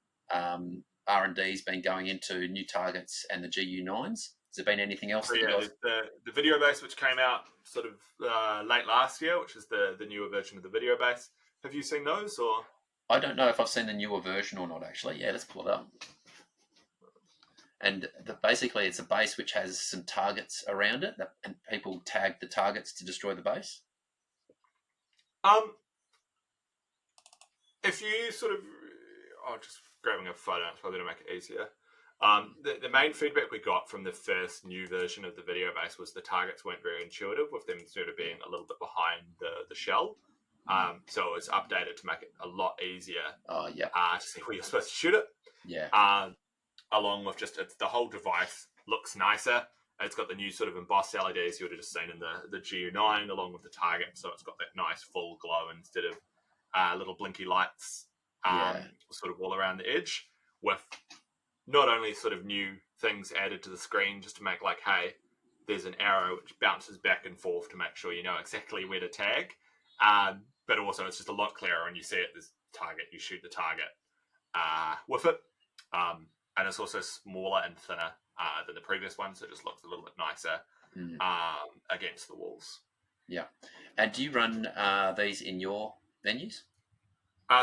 R&D's been going into new targets and the GU9s. Has there been anything else? The video base, which came out sort of late last year, which is the newer version of the video base. Have you seen those? Or I don't know if I've seen the newer version or not, actually. Yeah, let's pull it up. And basically, it's a base which has some targets around it, and people tag the targets to destroy the base. If you sort of, just grabbing a photo, it's probably going to make it easier. The main feedback we got from the first new version of the video base was the targets weren't very intuitive, with them sort of being a little bit behind the shell. So it's updated to make it a lot easier to see where you're supposed to shoot it. Yeah. Along with just the whole device looks nicer. It's got the new sort of embossed LEDs you would have just seen in the GU9, along with the target. So it's got that nice full glow instead of little blinky lights sort of all around the edge, with not only sort of new things added to the screen just to make like, hey, there's an arrow which bounces back and forth to make sure you know exactly where to tag. But also it's just a lot clearer when you see it, there's target, you shoot the target with it. And it's also smaller and thinner than the previous one, so it just looks a little bit nicer against the walls. Yeah. And do you run these in your venues?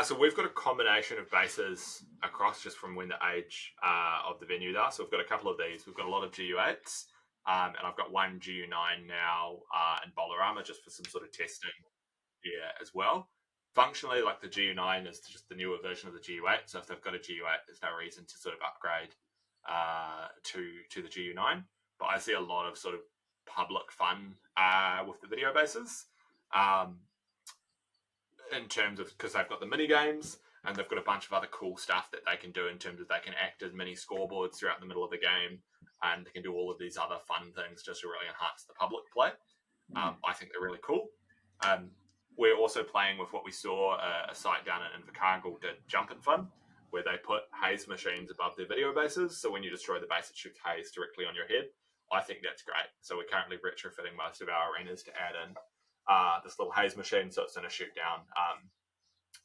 So we've got a combination of bases across just from when the age of the venues are. So we've got a couple of these. We've got a lot of GU8s, and I've got one GU9 now in Bolorama just for some sort of testing as well. Functionally, like the GU9 is just the newer version of the GU8. So if they've got a GU8, there's no reason to sort of upgrade to the GU9. But I see a lot of sort of public fun with the video bases. In terms of, because they've got the mini games and they've got a bunch of other cool stuff that they can do in terms of they can act as mini scoreboards throughout the middle of the game, and they can do all of these other fun things just to really enhance the public play. I think they're really cool. we're also playing with what we saw a site down in Invercargill did Jumpin' Fun, where they put haze machines above their video bases. So when you destroy the base, it shoots haze directly on your head. I think that's great. So we're currently retrofitting most of our arenas to add in this little haze machine, so it's going to shoot down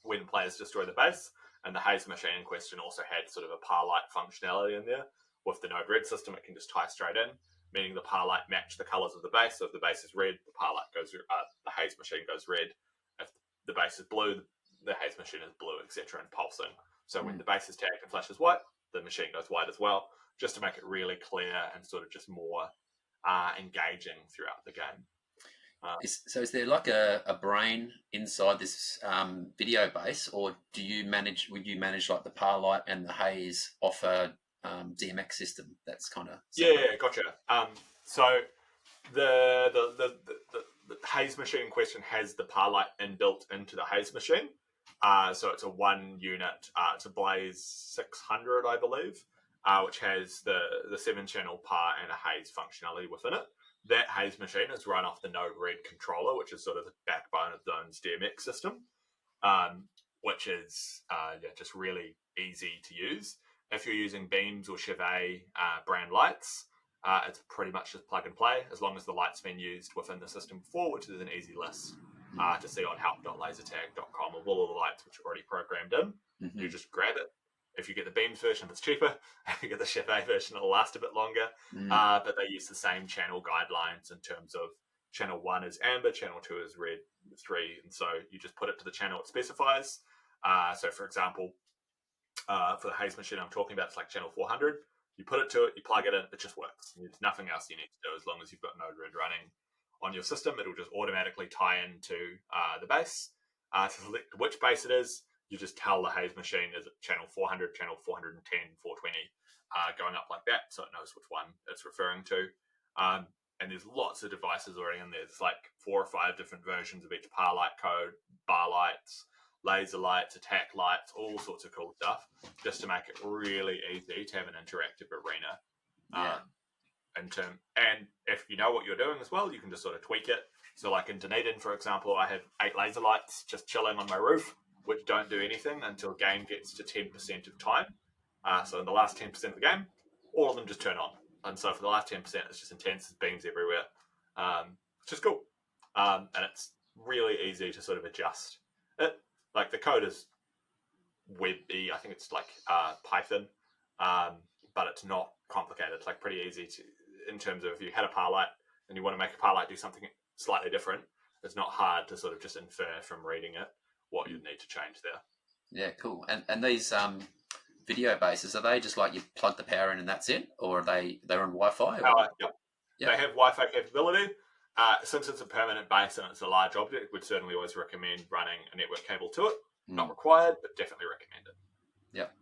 when players destroy the base. And the haze machine in question also had sort of a par light functionality in there. With the node red system, it can just tie straight in, meaning the par light match the colors of the base. So if the base is red, the par light goes, the haze machine goes red. If the base is blue, the haze machine is blue, etc., and pulsing. So when the base is tagged and flashes white, the machine goes white as well, just to make it really clear and sort of just more engaging throughout the game. So is there like a brain inside this video base, or would you manage like the par light and the haze off a DMX system? That's kind of gotcha. So the haze machine in question has the par light inbuilt into the haze machine. So it's a 1 unit. It's a Blaze 600, I believe, which has the 7-channel par and a haze functionality within it. That haze machine is run off the Node Red controller, which is sort of the backbone of Zone's DMX system, which is just really easy to use. If you're using Beams or Chevet brand lights, it's pretty much just plug and play, as long as the light's been used within the system before, which is an easy list to see on help.lasertag.com of all of the lights which are already programmed in. You just grab it. If you get the Beams version, it's cheaper. If you get the Chevet version, it'll last a bit longer. But they use the same channel guidelines in terms of channel 1 is amber, channel 2 is red, 3. And so you just put it to the channel it specifies. So, for example, for the haze machine I'm talking about, it's like channel 400. You put it to it, you plug it in, it just works. There's nothing else you need to do as long as you've got Node Red running on your system. It'll just automatically tie into the base. To select which base it is, you just tell the haze machine is it channel 400, channel 410, 420, going up like that, so it knows which one it's referring to. And there's lots of devices already in there. There's like 4 or 5 different versions of each par light code, bar lights, laser lights, attack lights, all sorts of cool stuff, just to make it really easy to have an interactive arena. And if you know what you're doing as well, you can just sort of tweak it. So like in Dunedin, for example, I have 8 laser lights just chilling on my roof, which don't do anything until game gets to 10% of time. So in the last 10% of the game, all of them just turn on. And so for the last 10%, it's just intense, there's beams everywhere. It's just cool. And it's really easy to sort of adjust it. Like the code is web-y, I think it's like Python, but it's not complicated. It's like pretty easy to, in terms of if you had a par light and you want to make a par light do something slightly different, it's not hard to sort of just infer from reading it what you'd need to change there. Yeah, cool. And these video bases, are they just like you plug the power in and that's it, or they're on Wi-Fi? Yep. They have Wi-Fi capability. Since it's a permanent base and it's a large object, we'd certainly always recommend running a network cable to it. Not required, but definitely recommend it. Yep.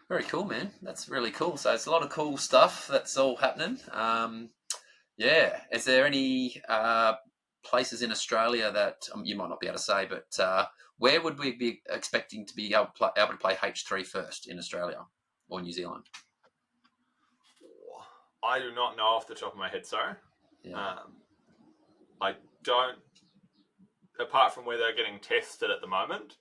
Very cool, man. That's really cool. So it's a lot of cool stuff that's all happening. Is there any places in Australia that you might not be able to say, but where would we be expecting to be able to play H3 first in Australia or New Zealand? I do not know off the top of my head, sorry. Yeah. I don't, apart from where they're getting tested at the moment,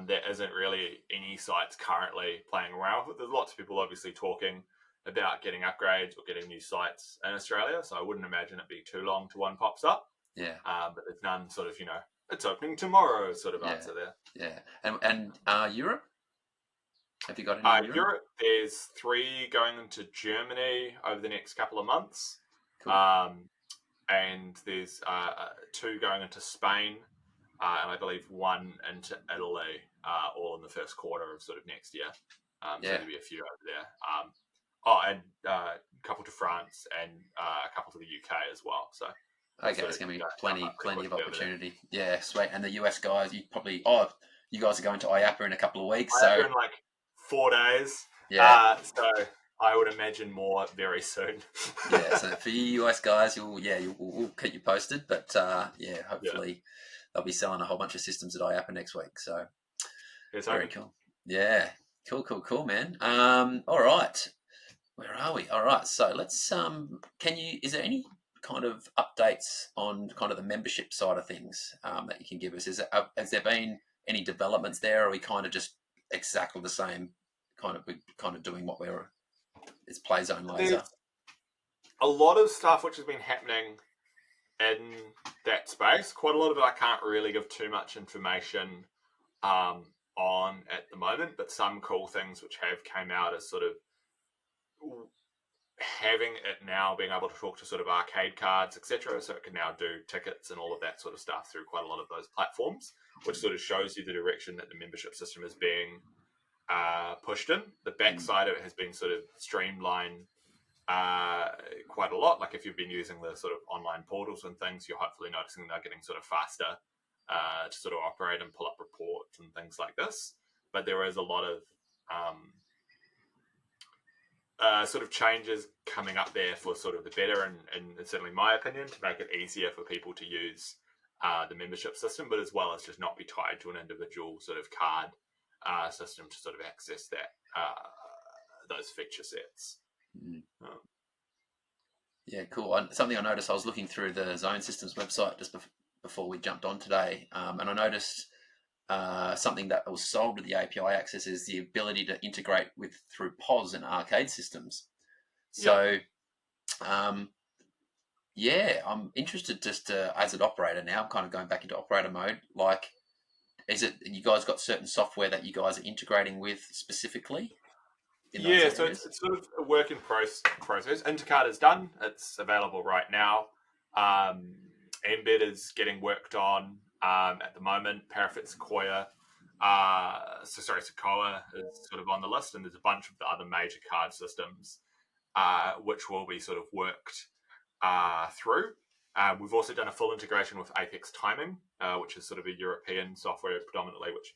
there isn't really any sites currently playing around with it. There's lots of people obviously talking about getting upgrades or getting new sites in Australia, so I wouldn't imagine it'd be too long till one pops up. Yeah. But there's none sort of, it's opening tomorrow sort of answer there. Yeah. And Europe? Have you got any in Europe? There's 3 going into Germany over the next couple of months. Cool. And there's 2 going into Spain, and I believe 1 into Italy, all in the first quarter of sort of next year. So there'll be a few over there. And a couple to France and a couple to the UK as well. So okay, there's going to be plenty of opportunity. Yeah, sweet. And the US guys, you guys are going to IAPA in a couple of weeks. So in like 4 days. Yeah. So I would imagine more very soon. Yeah. So for you US guys, we'll keep you posted. But hopefully they'll be selling a whole bunch of systems at IAPA next week. So very cool. Yeah. Cool, man. All right. Where are we? All right. So let's. Is there any kind of updates on kind of the membership side of things that you can give us? Has there been any developments there, or are we kind of just exactly the same, kind of doing what it's Play Zone Laser? There's a lot of stuff which has been happening in that space. Quite a lot of it I can't really give too much information on at the moment, but some cool things which have came out as sort of having it now being able to talk to sort of arcade cards, etc. So it can now do tickets and all of that sort of stuff through quite a lot of those platforms, which sort of shows you the direction that the membership system is being pushed in. The backside of it has been sort of streamlined quite a lot. Like if you've been using the sort of online portals and things, you're hopefully noticing they're getting sort of faster to sort of operate and pull up reports and things like this. But there is a lot of sort of changes coming up there for sort of the better, and certainly my opinion, to make it easier for people to use the membership system, but as well as just not be tied to an individual sort of card system to sort of access that those feature sets. Yeah, cool. Something I noticed, I was looking through the Zone Systems website just before we jumped on today, and I noticed something that was solved with the API access is the ability to integrate through POS and arcade systems. So, yeah, I'm interested just as an operator now. I'm kind of going back into operator mode. Like, is it you guys got certain software that you guys are integrating with specifically? Yeah, so it's sort of a work in process. Intercard is done. It's available right now. Embed is getting worked on at the moment. Parafit Sequoia. Sequoia is sort of on the list, and there's a bunch of the other major card systems which will be sort of worked through. We've also done a full integration with Apex Timing, which is sort of a European software predominantly, which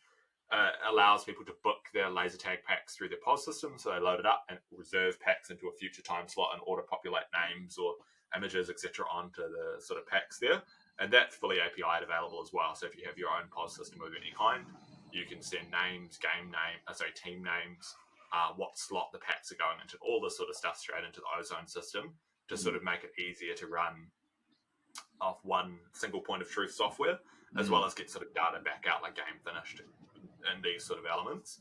allows people to book their laser tag packs through their POS system. So they load it up and reserve packs into a future time slot and auto-populate names or images, etc. onto the sort of packs there. And that's fully API available as well. So if you have your own POS system of any kind, you can send names, team names, what slot the packs are going into, all this sort of stuff straight into the Ozone system to sort of make it easier to run off one single point of truth software, as well as get sort of data back out like game finished and these sort of elements.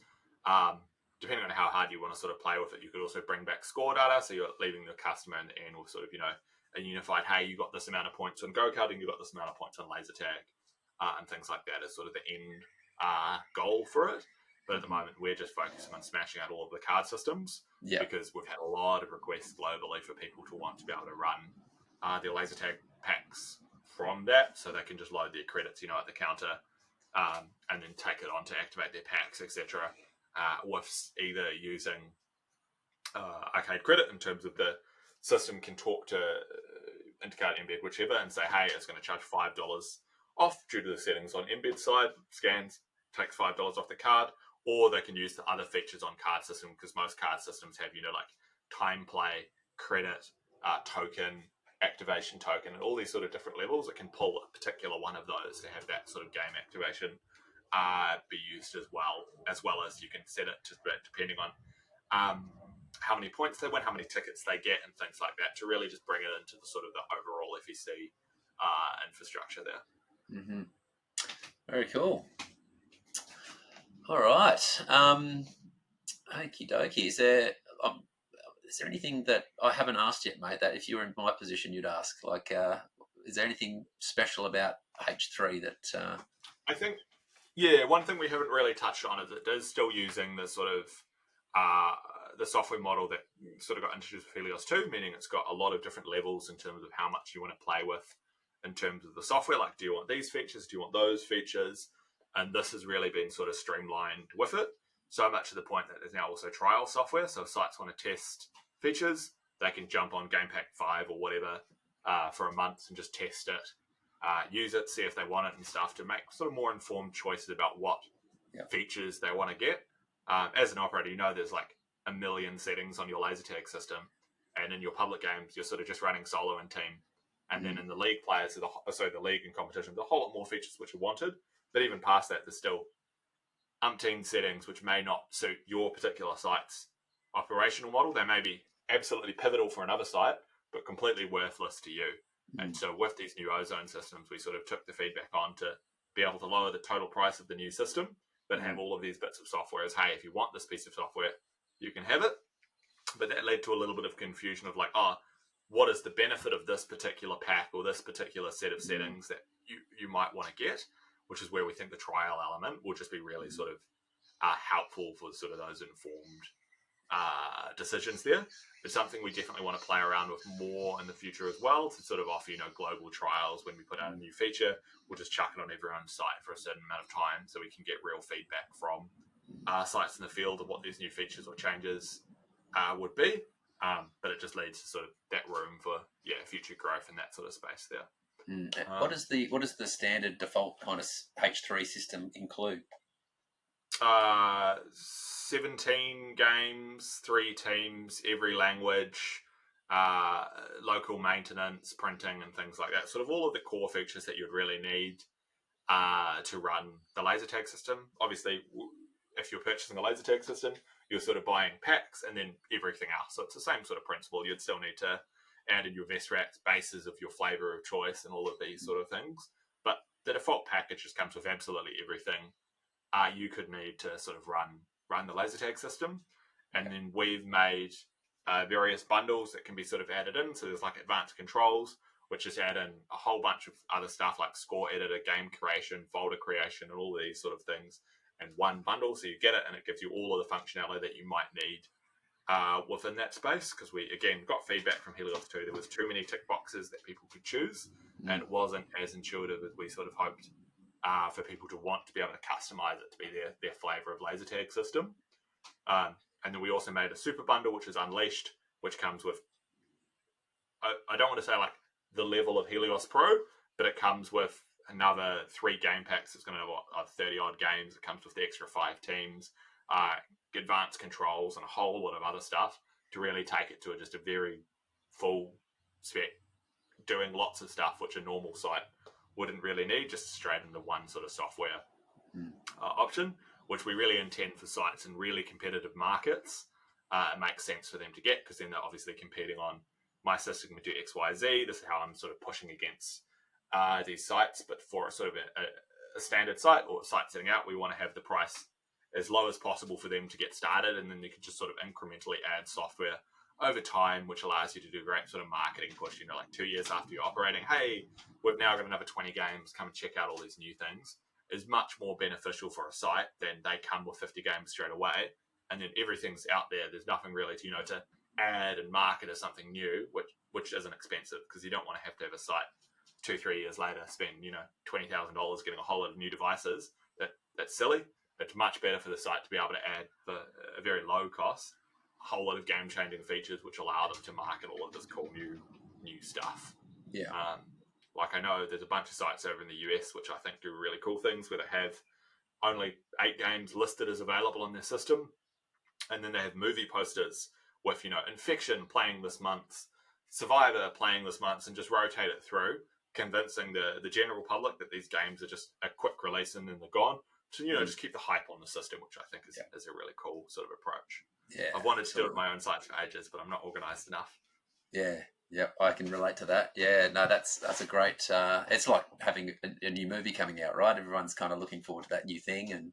Depending on how hard you want to sort of play with it, you could also bring back score data, so you're leaving the customer in the end with sort of, a unified, hey, you got this amount of points on go-karting, you got this amount of points on laser tag, and things like that is sort of the end goal for it. But at the moment, we're just focusing on smashing out all of the card systems, because we've had a lot of requests globally for people to want to be able to run their laser tag packs from that, so they can just load their credits, at the counter, and then take it on to activate their packs, etc. With either using arcade credit in terms of the system can talk to Intercard Embed, whichever, and say, hey, it's going to charge $5 off due to the settings on Embed side, scans, takes $5 off the card, or they can use the other features on card system, because most card systems have, like time play, credit, token, activation token, and all these sort of different levels. It can pull a particular one of those to have that sort of game activation be used as well as you can set it to, depending on how many points they win, how many tickets they get, and things like that, to really just bring it into the sort of the overall FEC infrastructure there. Mm-hmm. Very cool. All right. Okie dokie. Is there anything that I haven't asked yet, mate, that if you were in my position you'd ask? Like, is there anything special about H3 that... I think, one thing we haven't really touched on is it is still using the sort of the software model that sort of got introduced with Helios 2, meaning it's got a lot of different levels in terms of how much you want to play with in terms of the software. Like, do you want these features? Do you want those features? And this has really been sort of streamlined with it, so much to the point that there's now also trial software. So if sites want to test features, they can jump on Game Pack 5 or whatever for a month and just test it, use it, see if they want it and stuff, to make sort of more informed choices about what features they want to get. As an operator, there's like a million settings on your laser tag system, and in your public games, you're sort of just running solo and team. And then in the league players, the league and competition, there's a whole lot more features which are wanted. But even past that, there's still umpteen settings which may not suit your particular site's operational model. They may be absolutely pivotal for another site, but completely worthless to you. And so with these new Ozone systems, we sort of took the feedback on to be able to lower the total price of the new system, but have all of these bits of software as, hey, if you want this piece of software, you can have it. But that led to a little bit of confusion of like, oh, what is the benefit of this particular pack or this particular set of settings that you might want to get, which is where we think the trial element will just be really sort of helpful for sort of those informed decisions there. It's something we definitely want to play around with more in the future as well, to sort of offer, global trials. When we put out a new feature, we'll just chuck it on everyone's site for a certain amount of time so we can get real feedback from sites in the field of what these new features or changes would be. But it just leads to sort of that room for future growth in that sort of space there. What does the standard default kind of H3 system include? 17 games, 3 teams, every language, local maintenance, printing, and things like that. Sort of all of the core features that you'd really need to run the laser tag system. Obviously, if you're purchasing a laser tag system, you're sort of buying packs and then everything else. So it's the same sort of principle. You'd still need to add in your vest racks, bases of your flavor of choice, and all of these sort of things. But the default package just comes with absolutely everything you could need to sort of run the laser tag system. And then we've made various bundles that can be sort of added in. So there's like advanced controls, which just add in a whole bunch of other stuff like score editor, game creation, folder creation, and all these sort of things in one bundle. So you get it, and it gives you all of the functionality that you might need within that space. Because we, again, got feedback from Helios 2. There was too many tick boxes that people could choose, and it wasn't as intuitive as we sort of hoped for people to want to be able to customize it to be their flavor of laser tag system. And then we also made a super bundle, which is Unleashed, which comes with, I don't want to say like the level of Helios Pro, but it comes with another 3 game packs. It's going to have 30 odd games. It comes with the extra 5 teams, advanced controls, and a whole lot of other stuff to really take it to just a very full spec, doing lots of stuff which a normal site wouldn't really need, just straight into one sort of software option, which we really intend for sites in really competitive markets. It makes sense for them to get, because then they're obviously competing on my system can do X, Y, Z. This is how I'm sort of pushing against these sites. But for a sort of a standard site or a site setting out, we want to have the price as low as possible for them to get started, and then you can just sort of incrementally add software over time, which allows you to do great sort of marketing push, like 2 years after you're operating, hey, we've now got another 20 games, come and check out all these new things, is much more beneficial for a site than they come with 50 games straight away, and then everything's out there. There's nothing really to, to add and market as something new, which isn't expensive, because you don't want to have a site 2-3 years later spend, $20,000 getting a whole lot of new devices. That's silly. It's much better for the site to be able to add for a very low cost a whole lot of game-changing features which allow them to market all of this cool new stuff. Yeah. Like I know there's a bunch of sites over in the US which I think do really cool things, where they have only 8 games listed as available on their system, and then they have movie posters with, Infection playing this month, Survivor playing this month, and just rotate it through, convincing the general public that these games are just a quick release and then they're gone. So, just keep the hype on the system, which I think is a really cool sort of approach. Yeah, I've wanted to do it my own site for ages, but I'm not organised enough. Yeah, I can relate to that. Yeah, no, that's a great. It's like having a new movie coming out, right? Everyone's kind of looking forward to that new thing, and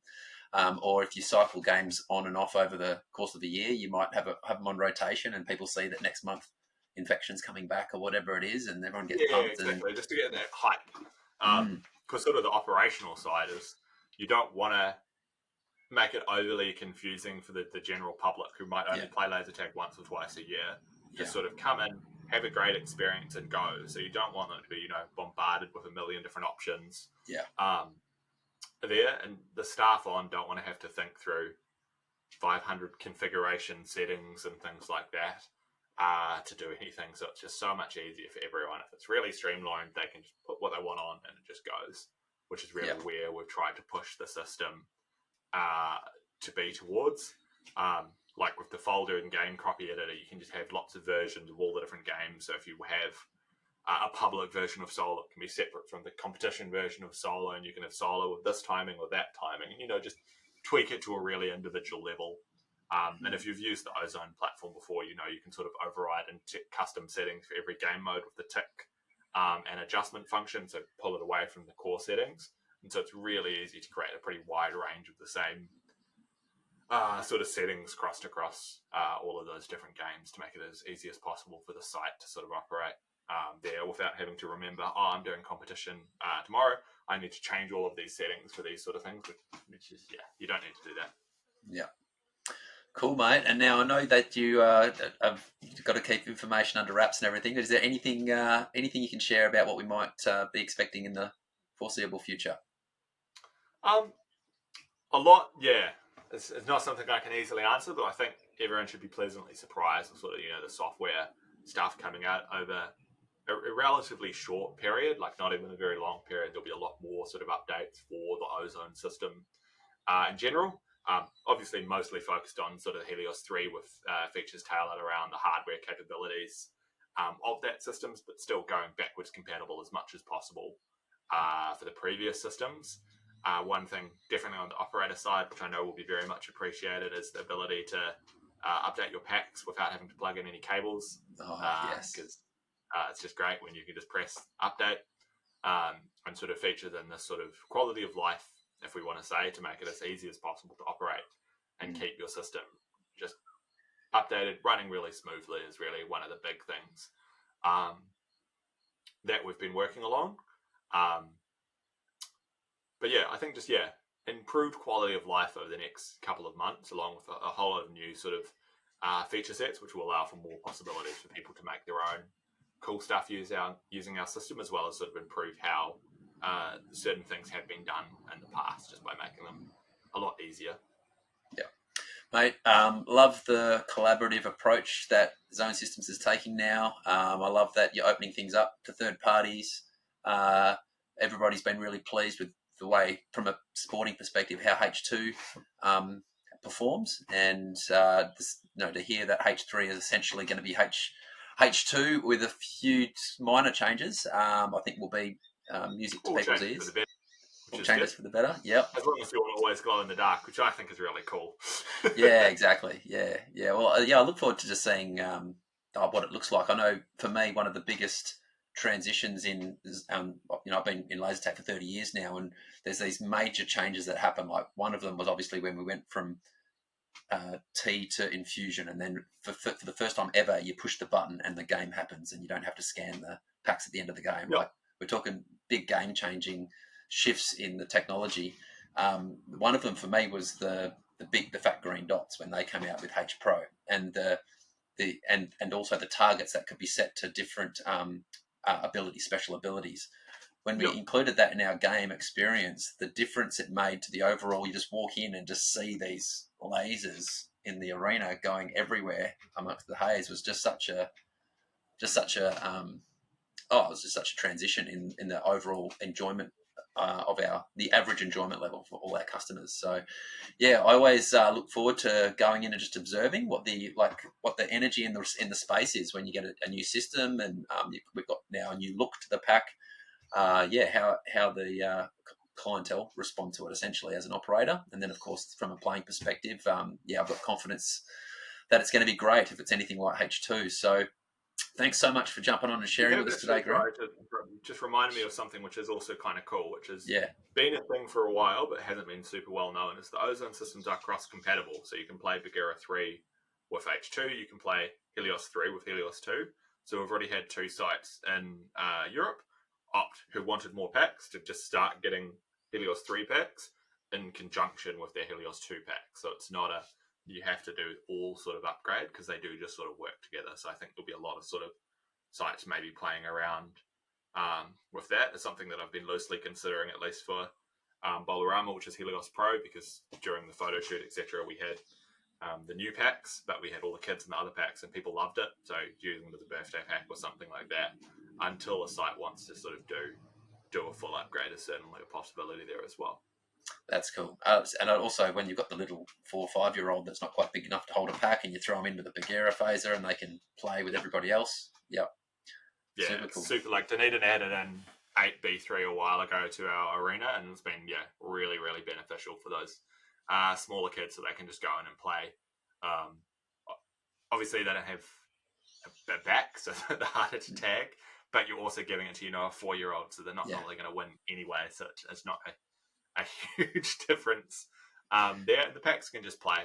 or if you cycle games on and off over the course of the year, you might have them on rotation, and people see that next month Infection's coming back or whatever it is, and everyone gets pumped. Exactly. Just to get that hype, because sort of the operational side is you don't want to make it overly confusing for the general public who might only play laser tag once or twice a year. Just sort of come in, have a great experience, and go. So you don't want them to be, bombarded with a million different options. There, and the staff don't want to have to think through 500 configuration settings and things like that to do anything. So it's just so much easier for everyone. If it's really streamlined, they can just put what they want on and it just goes, which is really where we've tried to push the system to be towards. Like with the folder and game copy editor, you can just have lots of versions of all the different games. So if you have a public version of Solo, it can be separate from the competition version of Solo, and you can have Solo with this timing or that timing, and just tweak it to a really individual level. And if you've used the Ozone platform before, you can sort of override and custom settings for every game mode with the tick and adjustment function, so pull it away from the core settings. And so it's really easy to create a pretty wide range of the same sort of settings crossed across all of those different games to make it as easy as possible for the site to sort of operate there without having to remember, oh, I'm doing competition tomorrow. I need to change all of these settings for these sort of things, which is, you don't need to do that. Yeah. Cool, mate. And now I know that have got to keep information under wraps and everything. Is there anything you can share about what we might be expecting in the foreseeable future? A lot, yeah. It's not something I can easily answer, but I think everyone should be pleasantly surprised with sort of, the software stuff coming out over a relatively short period, like not even a very long period. There'll be a lot more sort of updates for the Ozone system in general. Obviously, mostly focused on sort of Helios 3 with features tailored around the hardware capabilities of that systems, but still going backwards compatible as much as possible for the previous systems. One thing definitely on the operator side, which I know will be very much appreciated, is the ability to update your packs without having to plug in any cables. Yes. Because it's just great when you can just press update and sort of feature in this sort of quality of life, if we want to say, to make it as easy as possible to operate and keep your system just updated, running really smoothly is really one of the big things that we've been working along. But yeah, I think just, improved quality of life over the next couple of months, along with a whole lot of new sort of feature sets, which will allow for more possibilities for people to make their own cool stuff using our system, as well as sort of improve how certain things have been done in the past, just by making them a lot easier. Yeah. Mate, love the collaborative approach that Zone Systems is taking now. I love that you're opening things up to third parties. Everybody's been really pleased with the way, from a sporting perspective, how H2 performs, and to hear that H3 is essentially going to be H2 with a few minor changes, I think will be music to people's ears. Changes for the better. Yep. As long as you will always glow in the dark, which I think is really cool. Yeah, exactly. Yeah. Well, I look forward to just seeing what it looks like. I know for me, one of the biggest transitions in, I've been in laser tag for 30 years now, and there's these major changes that happen. Like, one of them was obviously when we went from T to infusion, and then for the first time ever, you push the button and the game happens, and you don't have to scan the packs at the end of the game. Yep. Like, we're talking big game changing shifts in the technology. One of them for me was the fat green dots when they came out with H Pro, and and also the targets that could be set to different special abilities. When we included that in our game experience, the difference it made to the overall, you just walk in and just see these lasers in the arena going everywhere amongst the haze, was just such a it was just such a transition in the overall enjoyment of the average enjoyment level for all our customers. So yeah, I always look forward to going in and just observing what the energy in the space is when you get a new system, and we've got now a new look to the pack. How the clientele respond to it, essentially, as an operator. And then, of course, from a playing perspective, I've got confidence that it's going to be great if it's anything like H2. So thanks so much for jumping on and sharing with us today, Grant. Just reminded me of something which is also kind of cool, which has been a thing for a while but hasn't been super well known, is the Ozone systems are cross-compatible. So you can play Bagheera 3 with H2, you can play Helios 3 with Helios 2. So we've already had 2 sites in Europe who wanted more packs to just start getting Helios 3 packs in conjunction with their Helios 2 pack. So it's not you have to do all sort of upgrade, because they do just sort of work together. So I think there'll be a lot of sort of sites maybe playing around with that. It's something that I've been loosely considering, at least for Bolarama, which is Helios Pro, because during the photo shoot, etc., we had the new packs, but we had all the kids in the other packs, and people loved it. So using them as a birthday pack or something like that, until a site wants to sort of do a full upgrade, is certainly a possibility there as well. That's cool. And also, when you've got the little 4 or 5-year-old that's not quite big enough to hold a pack, and you throw them into the Bagheera phaser and they can play with everybody else. Yep. Yeah, super cool. Super. Like, Dunedin added in 8B3 a while ago to our arena, and it's been really, really beneficial for those smaller kids, so they can just go in and play. Obviously, they don't have a back, so they're harder to tag. but you're also giving it to, a 4-year-old, so they're not Yeah. normally going to win anyway, so it's not a huge difference. The packs can just play.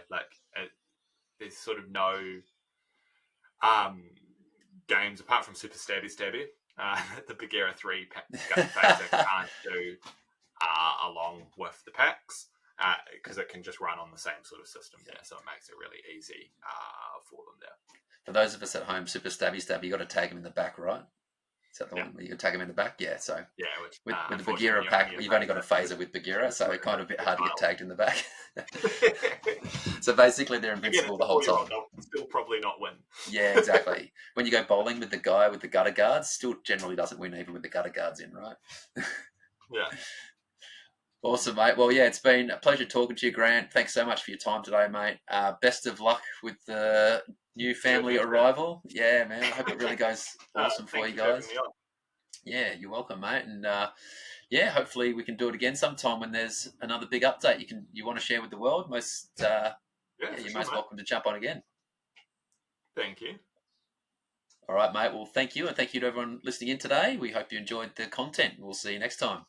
There's sort of no games apart from Super Stabby. The Bagheera 3 phaser can't do along with the packs because it can just run on the same sort of system there, so it makes it really easy for them there. For those of us at home, Super Stabby, you got to tag him in the back, right? Is that the one where you can tag him in the back? Yeah, so with the Bagheera pack, you've only got a phaser with Bagheera, so it's kind of a bit hard to get tagged in the back. So basically they're invincible the whole time. They'll still probably not win. Yeah, exactly. When you go bowling with the guy with the gutter guards, still generally doesn't win even with the gutter guards in, right? Yeah. Awesome, mate. Well, yeah, it's been a pleasure talking to you, Grant. Thanks so much for your time today, mate. Best of luck with the new family arrival. Yeah, man. I hope it really goes awesome for you guys. Yeah, you're welcome, mate. And yeah, hopefully we can do it again sometime when there's another big update you want to share with the world. You're most welcome to jump on again. Thank you. All right, mate. Well, thank you, and thank you to everyone listening in today. We hope you enjoyed the content. We'll see you next time.